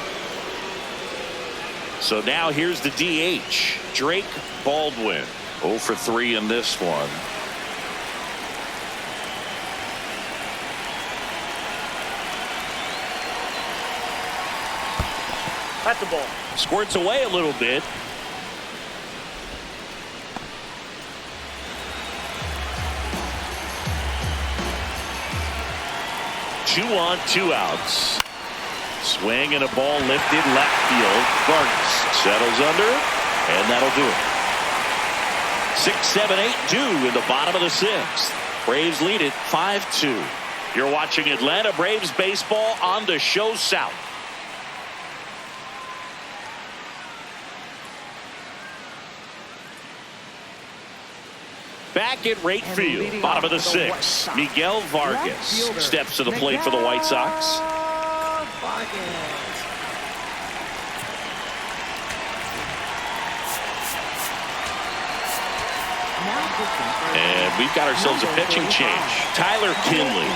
So now here's the DH, Drake Baldwin. 0 for 3 in this one. That's a ball. Squirts away a little bit. Two on, 2 outs. Swing and a ball lifted left field. Vargas settles under, and that'll do it. 6, 7, 8, 2 in the bottom of the 6th. Braves lead it 5-2. You're watching Atlanta Braves baseball on the Show South. Back at right field, bottom of the 6th, Miguel Vargas steps to the plate for the White Sox. Now And we've got ourselves a pitching change. Tyler Kinley.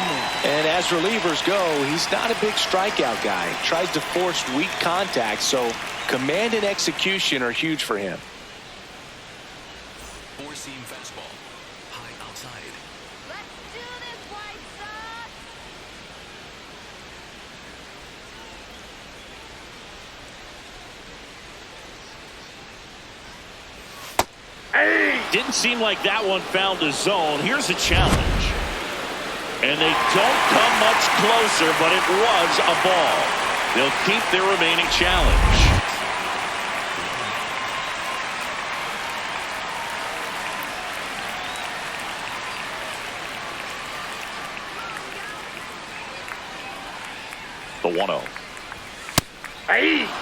And as relievers go, he's not a big strikeout guy. He tries to force weak contact, so command and execution are huge for him. Four-seam fastball. High outside. Let's do this, White Sox! Didn't seem like that one found a zone. Here's a challenge. And they don't come much closer, but it was a ball. They'll keep their remaining challenge. The 1-0.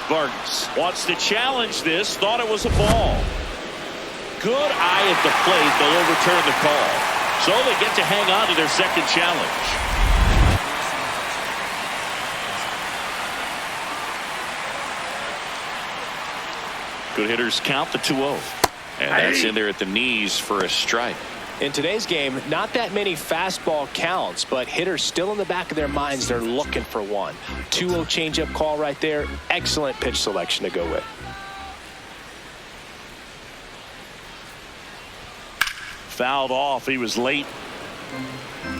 Vargas wants to challenge this. Thought it was a ball. Good eye at the plate. They'll overturn the call. So they get to hang on to their second challenge. Good hitters count the 2-0. And that's in there at the knees for a strike. In today's game, not that many fastball counts, but hitters still in the back of their minds, they're looking for one. 2-0 changeup call right there. Excellent pitch selection to go with. Fouled off. He was late.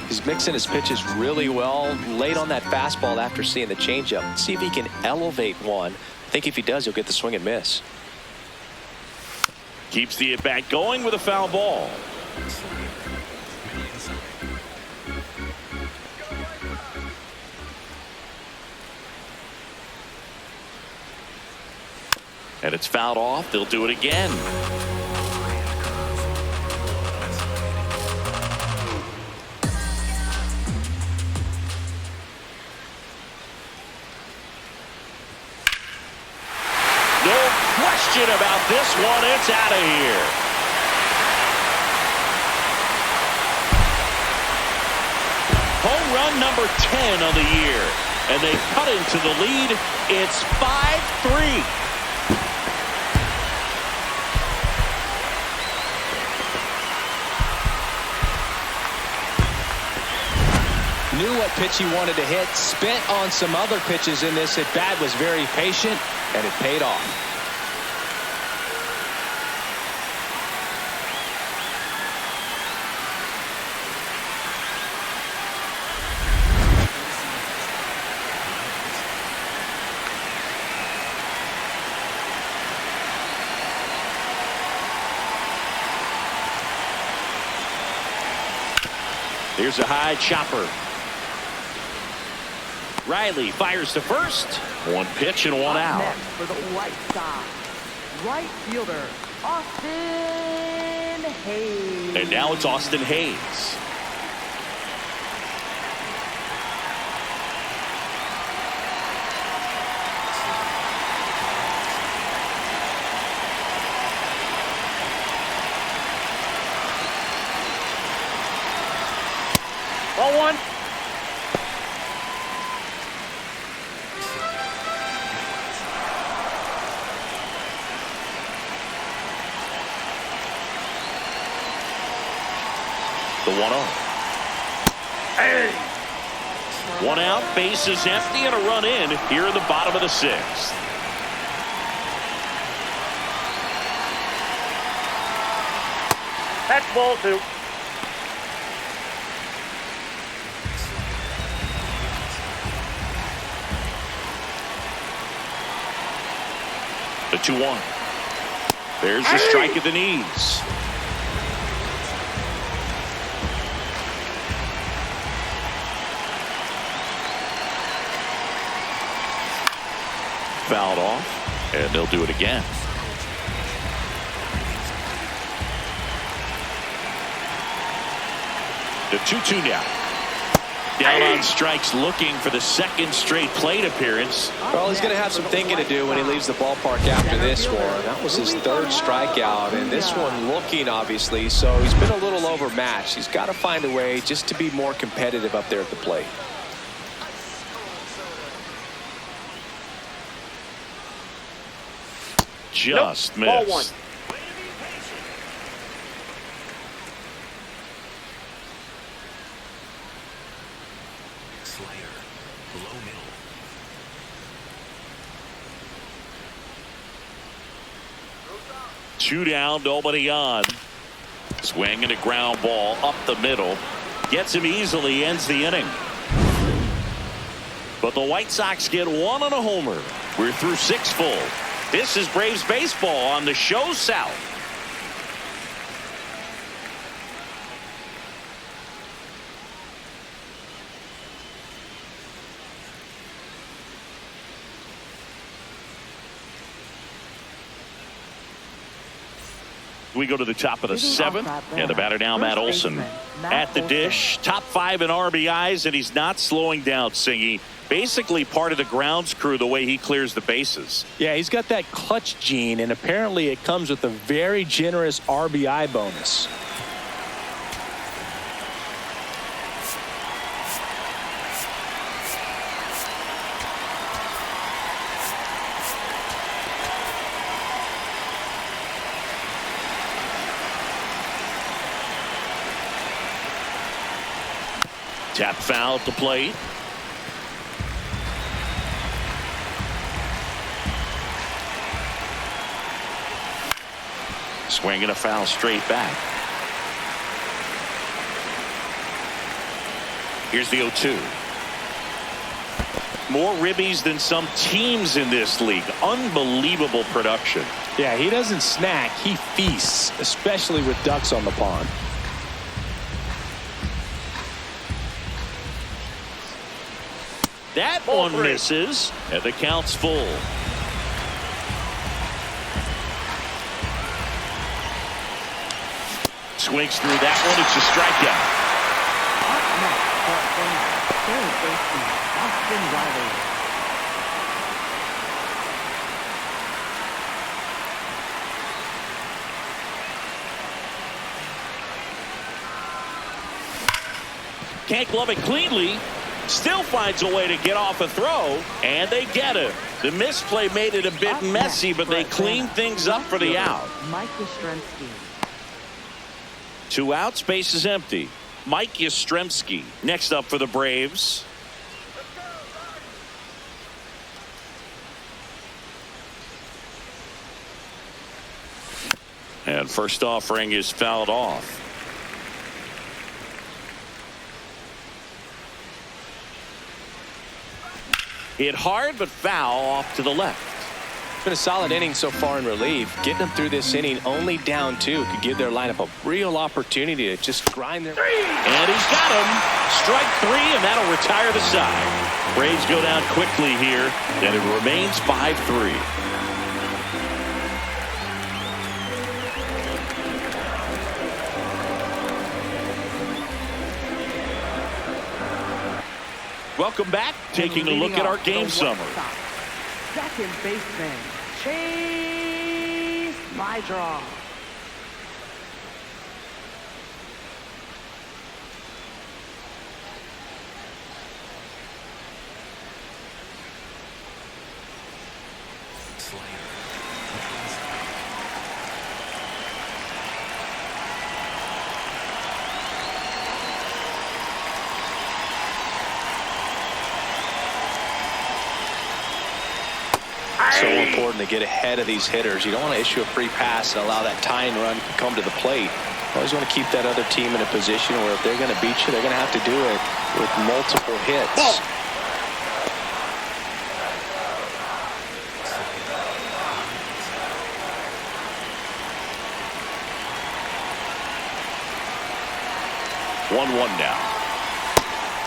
He's mixing his pitches really well. Late on that fastball after seeing the changeup. Let's see if he can elevate one. I think if he does, he'll get the swing and miss. Keeps the at-bat going with a foul ball. And it's fouled off. They'll do it again. About this one, it's out of here. Home run number 10 on the year, and they cut into the lead. It's 5-3. Knew what pitch he wanted to hit, spent on some other pitches in this at bat, was very patient, and it paid off. Here's a high chopper. Riley fires to first. One pitch and one out. Next for the White Sox, right fielder Austin Hayes. And now it's Austin Hayes. Ball one. The 1-0. Hey. One out, base is empty, and a run in here in the bottom of the sixth. That's ball two. The 2-1. There's the strike at the knees. Fouled off, and they'll do it again. The 2-2 now. Down on strikes, looking for the second straight plate appearance. Well, he's going to have some thinking to do when he leaves the ballpark after this one. That was his third strikeout, and this one looking, obviously, so he's been a little overmatched. He's got to find a way just to be more competitive up there at the plate. Just Ball one. missed. Slider. Low middle. Two down, nobody on. Swing and a ground ball up the middle. Gets him easily, ends the inning. But the White Sox get one on a homer. We're through 6 full. This is Braves baseball on the Show South. We go to the top of the 7th, and the batter now, Matt Olson. At the dish, top 5 in RBIs, and he's not slowing down, Singy. Basically part of the grounds crew the way he clears the bases. Yeah, he's got that clutch gene, and apparently it comes with a very generous RBI bonus. Tap foul at the plate. Swing and a foul straight back. Here's the 0-2. More ribbies than some teams in this league. Unbelievable production. Yeah, he doesn't snack, he feasts, especially with ducks on the pond. That one misses, and the count's full. Swings through that one. It's a strikeout. Up next, third baseman, Austin Riley. Can't glove it cleanly. Still finds a way to get off a throw, and they get him. The misplay made it a bit messy, but they clean things up for the out. Mike Yastrzemski. 2 outs, base is empty. Mike Yastrzemski next up for the Braves. And first offering is fouled off. Hit hard, but foul off to the left. It's been a solid inning so far in relief. Getting them through this inning only down 2 could give their lineup a real opportunity to just grind their... And he's got him. Strike 3, and that'll retire the side. Braves go down quickly here, and it remains 5-3. Welcome back. Taking a look at our game summer. Second baseman, Chase Mydra. So important to get ahead of these hitters. You don't want to issue a free pass and allow that tying run to come to the plate. You always want to keep that other team in a position where if they're going to beat you, they're going to have to do it with multiple hits. Oh. One now.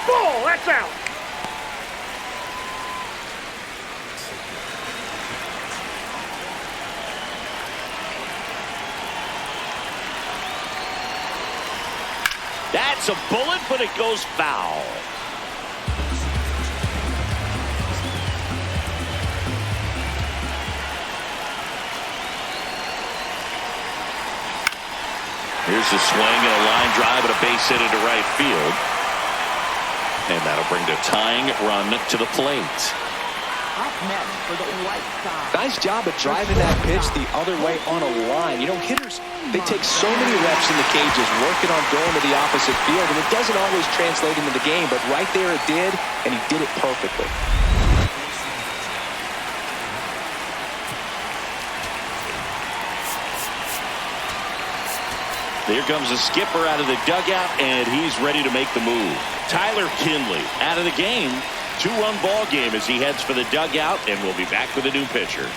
Ball, that's out. That's a bullet, but it goes foul. Here's a swing and a line drive and a base hit into right field. And that'll bring the tying run to the plate. Up next for the White Sox. Nice job of driving that pitch the other way on a line. You know, hitters, they take so many reps in the cages working on going to the opposite field, and it doesn't always translate into the game, but right there it did, and he did it perfectly. Here comes the skipper out of the dugout, and he's ready to make the move. Tyler Kinley out of the game. 2-run ball game as he heads for the dugout, and we'll be back with a new pitcher.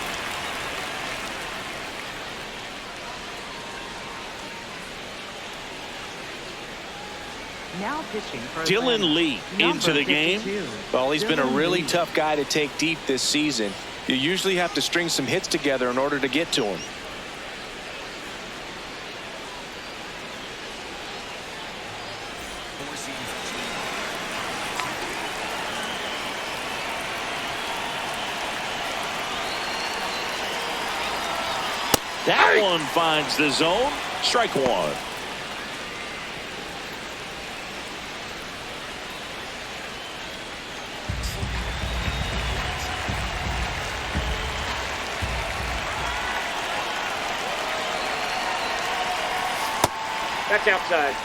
Now pitching for Dylan Atlanta, Lee into the game. 52. Well, he's been a Dylan really Lee. tough guy to take deep this season. You usually have to string some hits together in order to get to him. That one finds the zone. Strike one. That's outside.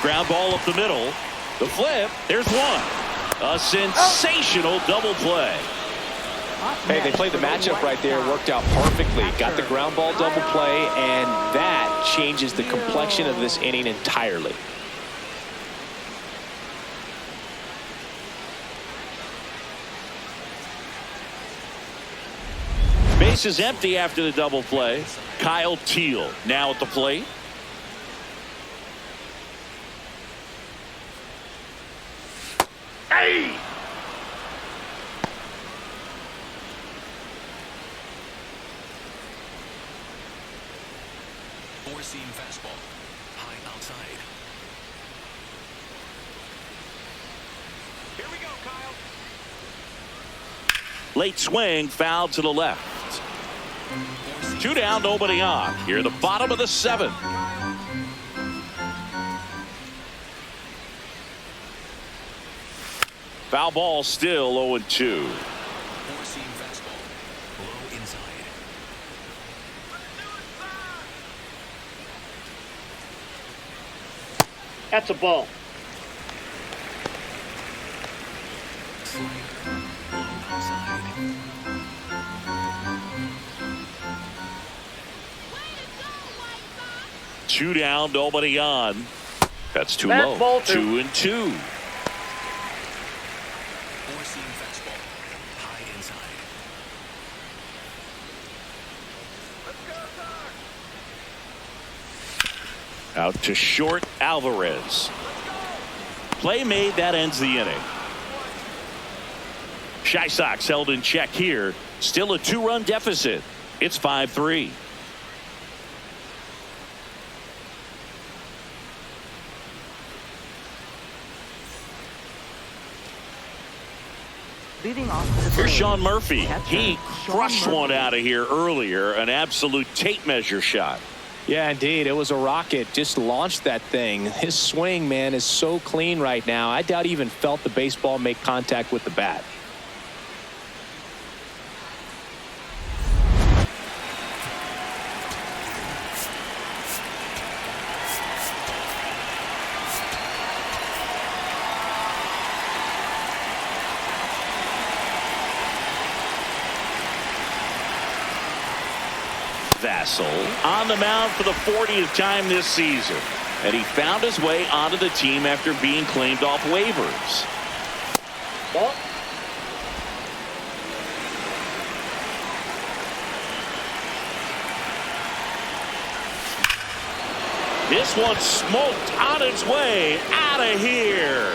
Ground ball up the middle. The flip. There's one. A sensational double play. Up Hey, they next played the for matchup White right there. Sox. Worked out perfectly. Got the ground ball double play, and that changes the complexion of this inning entirely. Base is empty after the double play. Kyle Teal now at the plate. Hey! Four-seam fastball. High outside. Here we go, Kyle. Late swing, foul to the left. 2 down, nobody on. Here, the bottom of the 7th. Foul ball, still 0-2. Four-seam fastball. Low inside. That's a ball. Slider. Low outside. 2 down, nobody on. That's too That's low. ball 2 and 2. Four-seam fastball. High inside. Out to short, Alvarez. Play made, that ends the inning. Chi Sox held in check here. Still a 2-run deficit. It's 5-3. Leading off the Here's plate, Sean Murphy. catcher, He Sean crushed Murphy. one out of here earlier. An absolute tape measure shot. Yeah, indeed. It was a rocket. Just launched that thing. His swing, man, is so clean right now. I doubt he even felt the baseball make contact with the bat. Vassell on the mound for the 40th time this season. And he found his way onto the team after being claimed off waivers. Ball. This one smoked on its way out of here.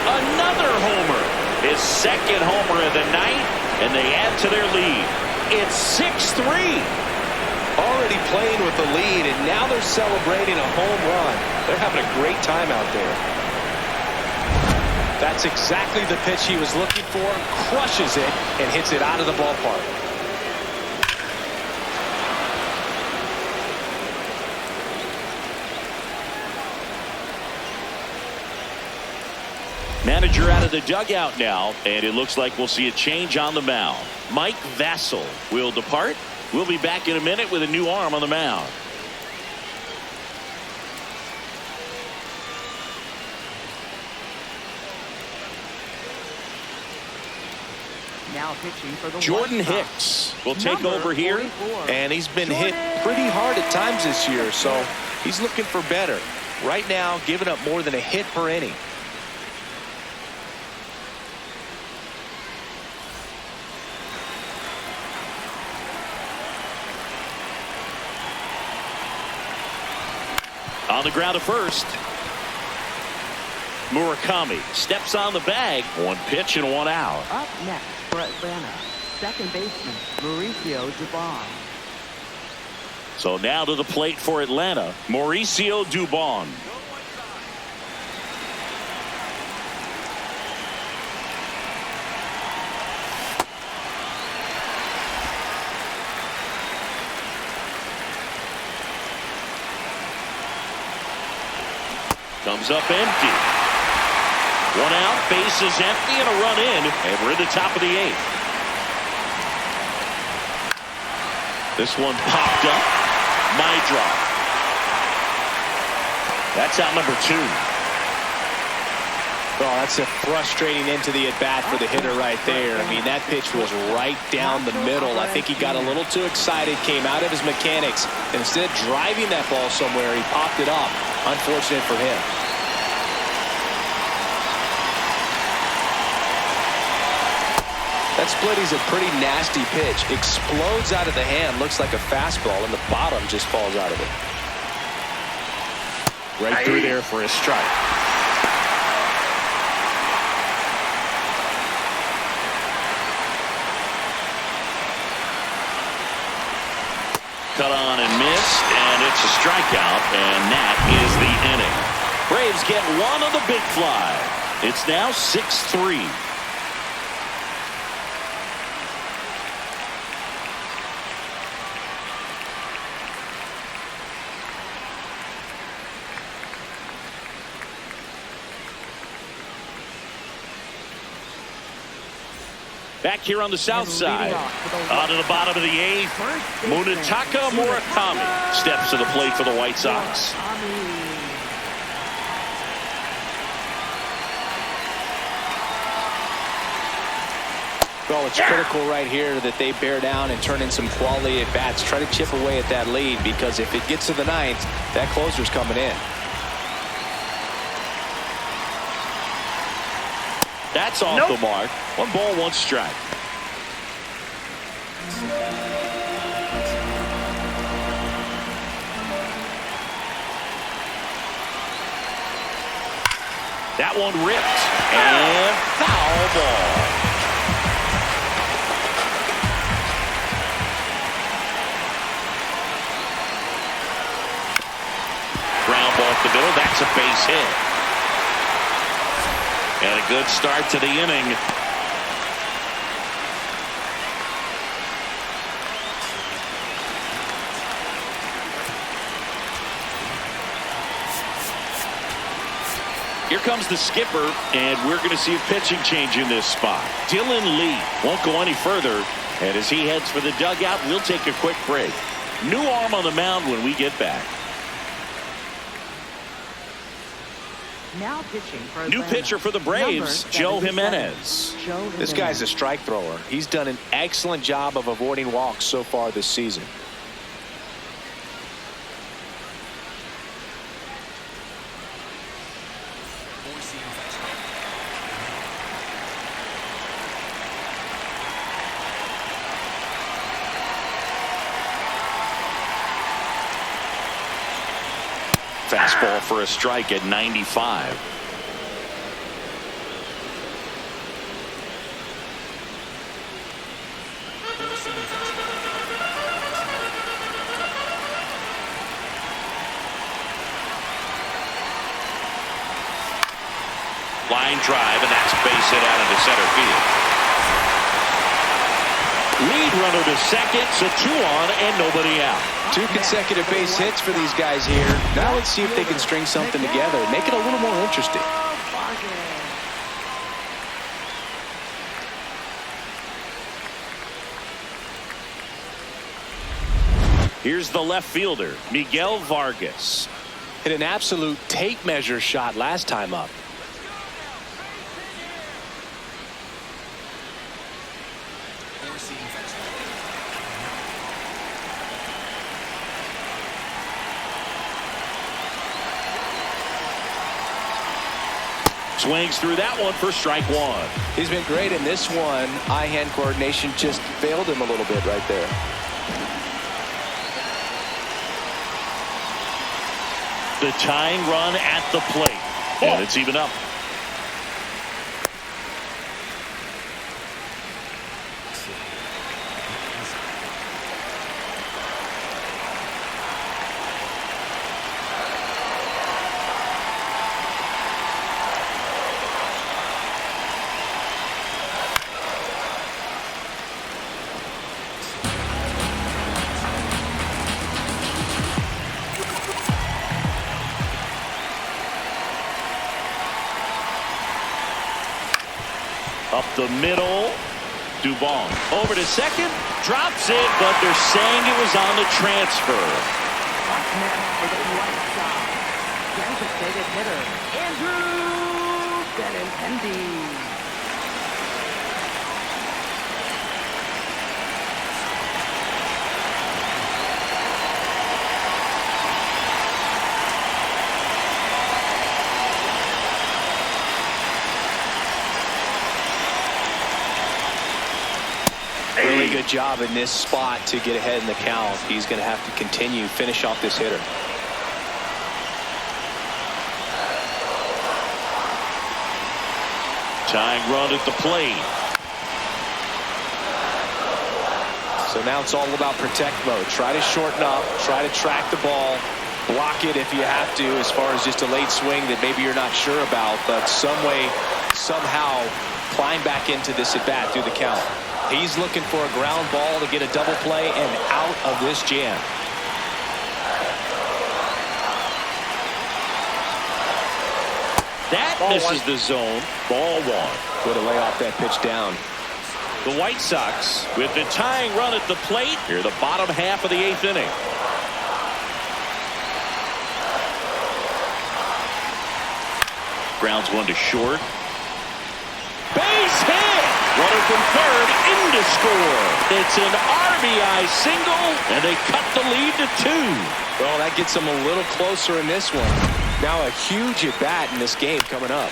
Another homer. His second homer of the night, and they add to their lead. It's 6-3. Already playing with the lead, and now they're celebrating a home run. They're having a great time out there. That's exactly the pitch he was looking for. Crushes it and hits it out of the ballpark. Manager out of the dugout now, and it looks like we'll see a change on the mound. Mike Vassell will depart. We'll be back in a minute with a new arm on the mound. Now pitching for the Jordan White Sox. Hicks will take Number over here. 44. And he's been hit pretty hard at times this year, so he's looking for better. Right now, giving up more than a hit per inning. On the ground to first. Murakami steps on the bag. One pitch and one out. Up next for Atlanta, second baseman Mauricio Dubon. So now to the plate for Atlanta, Mauricio Dubon. Comes up empty. One out, base is empty, and a run in, and we're in the top of the 8th. This one popped up. My drop. That's out number 2. Oh, that's a frustrating end to the at-bat for the hitter right there. I mean, that pitch was right down the middle. I think he got a little too excited, came out of his mechanics, and instead of driving that ball somewhere, he popped it up. Unfortunate for him. That splitty's a pretty nasty pitch. Explodes out of the hand, looks like a fastball, and the bottom just falls out of it. Right through there for a strike. Cut on and missed, and it's a strikeout, and that is the inning. Braves get one on the big fly. It's now 6-3. Back here on the south side, on to the bottom of the 8th, Munetaka Murakami steps to the plate for the White Sox. Well, it's critical right here that they bear down and turn in some quality at bats. Try to chip away at that lead, because if it gets to the 9th, that closer's coming in. That's off the mark. 1 ball, 1 strike. That one ripped, and foul ball. Ground ball up the middle. That's a base hit. And a good start to the inning. Here comes the skipper, and we're going to see a pitching change in this spot. Dylan Lee won't go any further, and as he heads for the dugout, we'll take a quick break. New arm on the mound when we get back. Now pitching for New Atlanta, pitcher for the Braves, number Joe 77, Jimenez. Joe This guy's a strike thrower. He's done an excellent job of avoiding walks so far this season. Fastball for a strike at 95. Line drive, and that's a base hit out into center field. Lead runner to second, so 2 on and nobody out. 2 consecutive base hits for these guys here. Now let's see if they can string something together, make it a little more interesting. Here's the left fielder, Miguel Vargas. Hit an absolute tape measure shot last time up. Swings through that one for strike 1. He's been great in this one. Eye-hand coordination just failed him a little bit right there. The tying run at the plate. And it's even up. Up the middle. Dubon over to second. Drops it, but they're saying it was on the transfer. What's next for the White Sox? Designated hitter, Andrew Benintendi. Really good job in this spot to get ahead in the count. He's going to have to continue, finish off this hitter. Tying run at the plate. So now it's all about protect mode. Try to shorten up, try to track the ball, block it if you have to, as far as just a late swing that maybe you're not sure about, but some way, somehow climb back into this at bat through the count. He's looking for a ground ball to get a double play and out of this jam. That misses the zone. Ball 1. Way to lay off that pitch down. The White Sox with the tying run at the plate. Here the bottom half of the 8th inning. Grounds 1 to short. Base hit! Runner from third in to score. It's an RBI single, and they cut the lead to 2. Well, that gets them a little closer in this one. Now a huge at bat in this game coming up.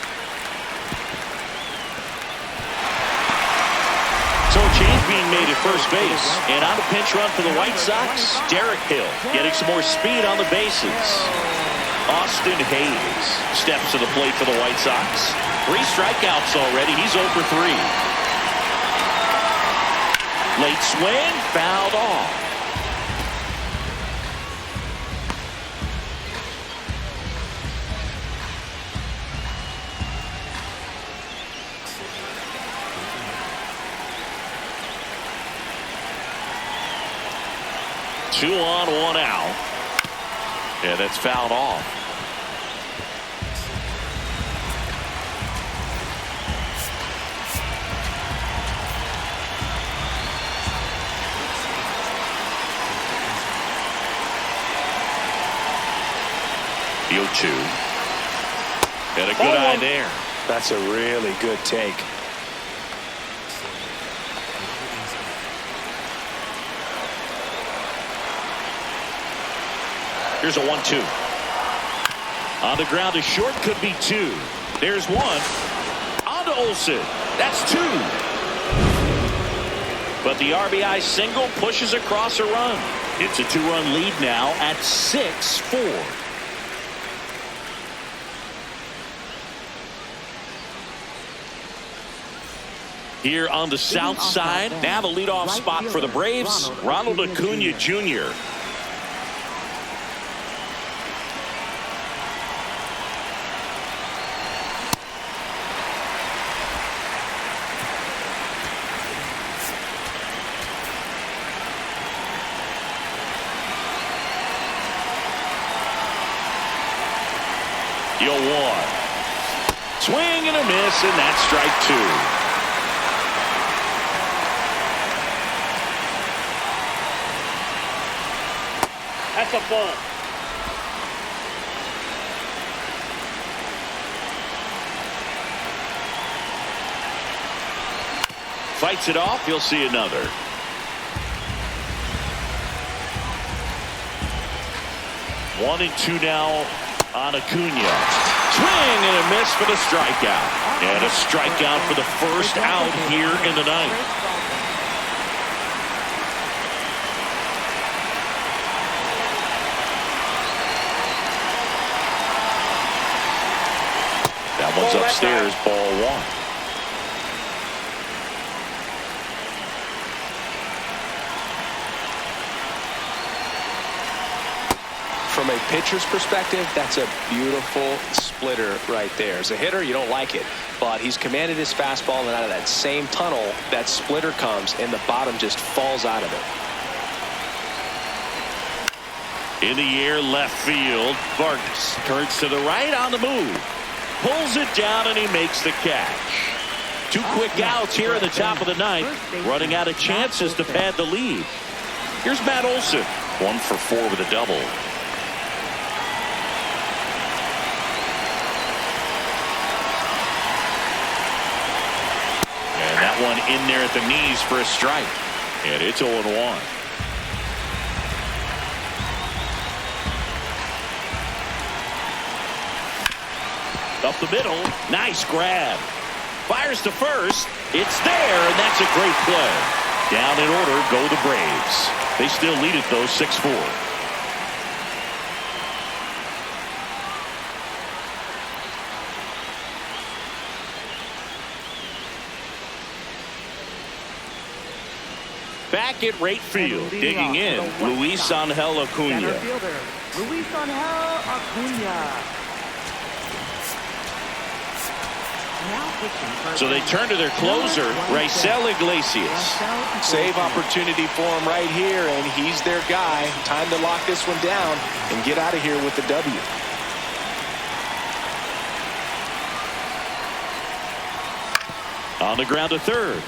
So a change being made at first base. And on a pinch run for the White Sox, Derek Hill getting some more speed on the bases. Austin Hayes steps to the plate for the White Sox. 3 strikeouts already. He's 0 for 3. Late swing, fouled off. Two on, 1 out. Yeah, that's fouled off. The 0-2. Had a good eye there. That's a really good take. Here's a 1-2. On the ground to short, could be 2. There's 1. On to Olsen. That's 2. But the RBI single pushes across a run. It's a 2-run lead now at 6-4. Here on the south side, now the leadoff spot for the Braves, Ronald Acuna Jr. 0-1. Swing and a miss, and that's strike 2. That's a ball. Fights it off. You'll see another. One and two now on Acuna. Swing and a miss for the strikeout. And a strikeout for the first out here in the ninth. That one's upstairs, ball 1. From a pitcher's perspective, that's a beautiful splitter right there. As a hitter, you don't like it, but he's commanded his fastball, and out of that same tunnel, that splitter comes, and the bottom just falls out of it. In the air, left field. Vargas turns to the right on the move. Pulls it down, and he makes the catch. 2 quick outs here at the top of the ninth. Running out of chances to pad the lead. Here's Matt Olson. 1 for 4 with a double. And that one in there at the knees for a strike. And it's 0-1. Up the middle. Nice grab. Fires to first. It's there, and that's a great play. Down in order go the Braves. They still lead it, though, 6-4. Back at right field, digging in, Luis Angel Acuna. Center fielder, Luis Angel Acuna. So they turn to their closer, Raisel Iglesias. Save opportunity for him right here, and he's their guy. Time to lock this one down and get out of here with the W. On the ground to third.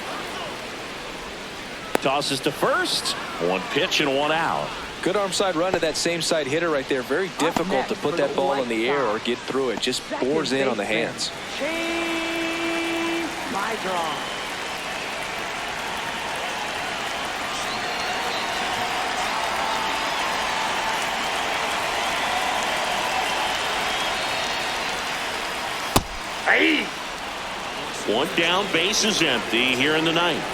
Tosses to first. 1 pitch and 1 out. Good arm side run to that same side hitter right there. Very difficult to put that ball in the air or get through it. Just bores in on the hands. My draw. Hey! 1 down, base is empty here in the ninth.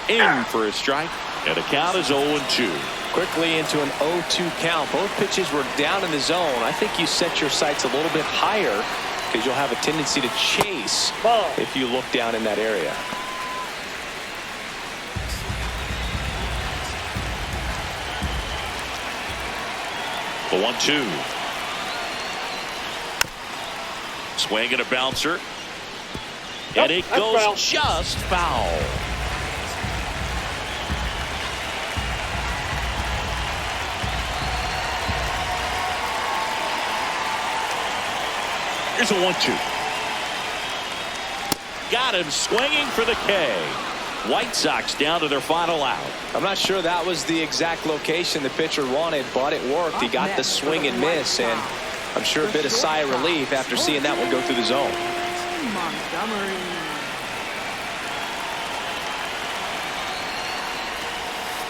In for a strike, and the count is 0-2. Quickly into an 0-2 count. Both pitches were down in the zone. I think you set your sights a little bit higher because you'll have a tendency to chase if you look down in that area. The 1-2. Swing and a bouncer. And it goes foul. just foul. Here's a 1-2. Got him swinging for the K. White Sox down to their final out. I'm not sure that was the exact location the pitcher wanted, but it worked. He got the swing and miss, and I'm sure a bit of sigh of relief after seeing that one go through the zone.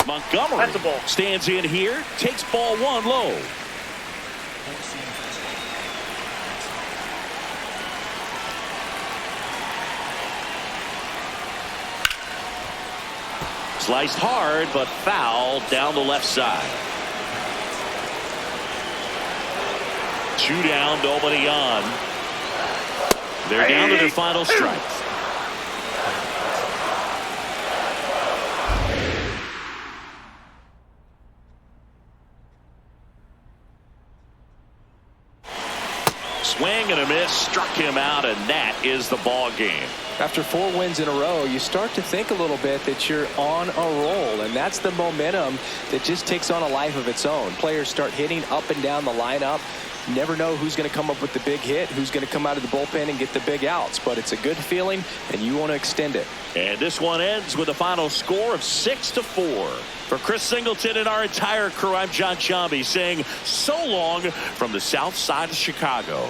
Montgomery stands in here, takes ball 1 low. Sliced hard, but foul down the left side. 2 down, nobody on. They're down to their final strike. Swing and a miss, struck him out, and that is the ball game. After 4 wins in a row, you start to think a little bit that you're on a roll, and that's the momentum that just takes on a life of its own. Players start hitting up and down the lineup. You never know who's going to come up with the big hit, who's going to come out of the bullpen and get the big outs, but it's a good feeling, and you want to extend it. And this one ends with a final score of 6-4. For Chris Singleton and our entire crew, I'm John Chambi saying so long from the south side of Chicago.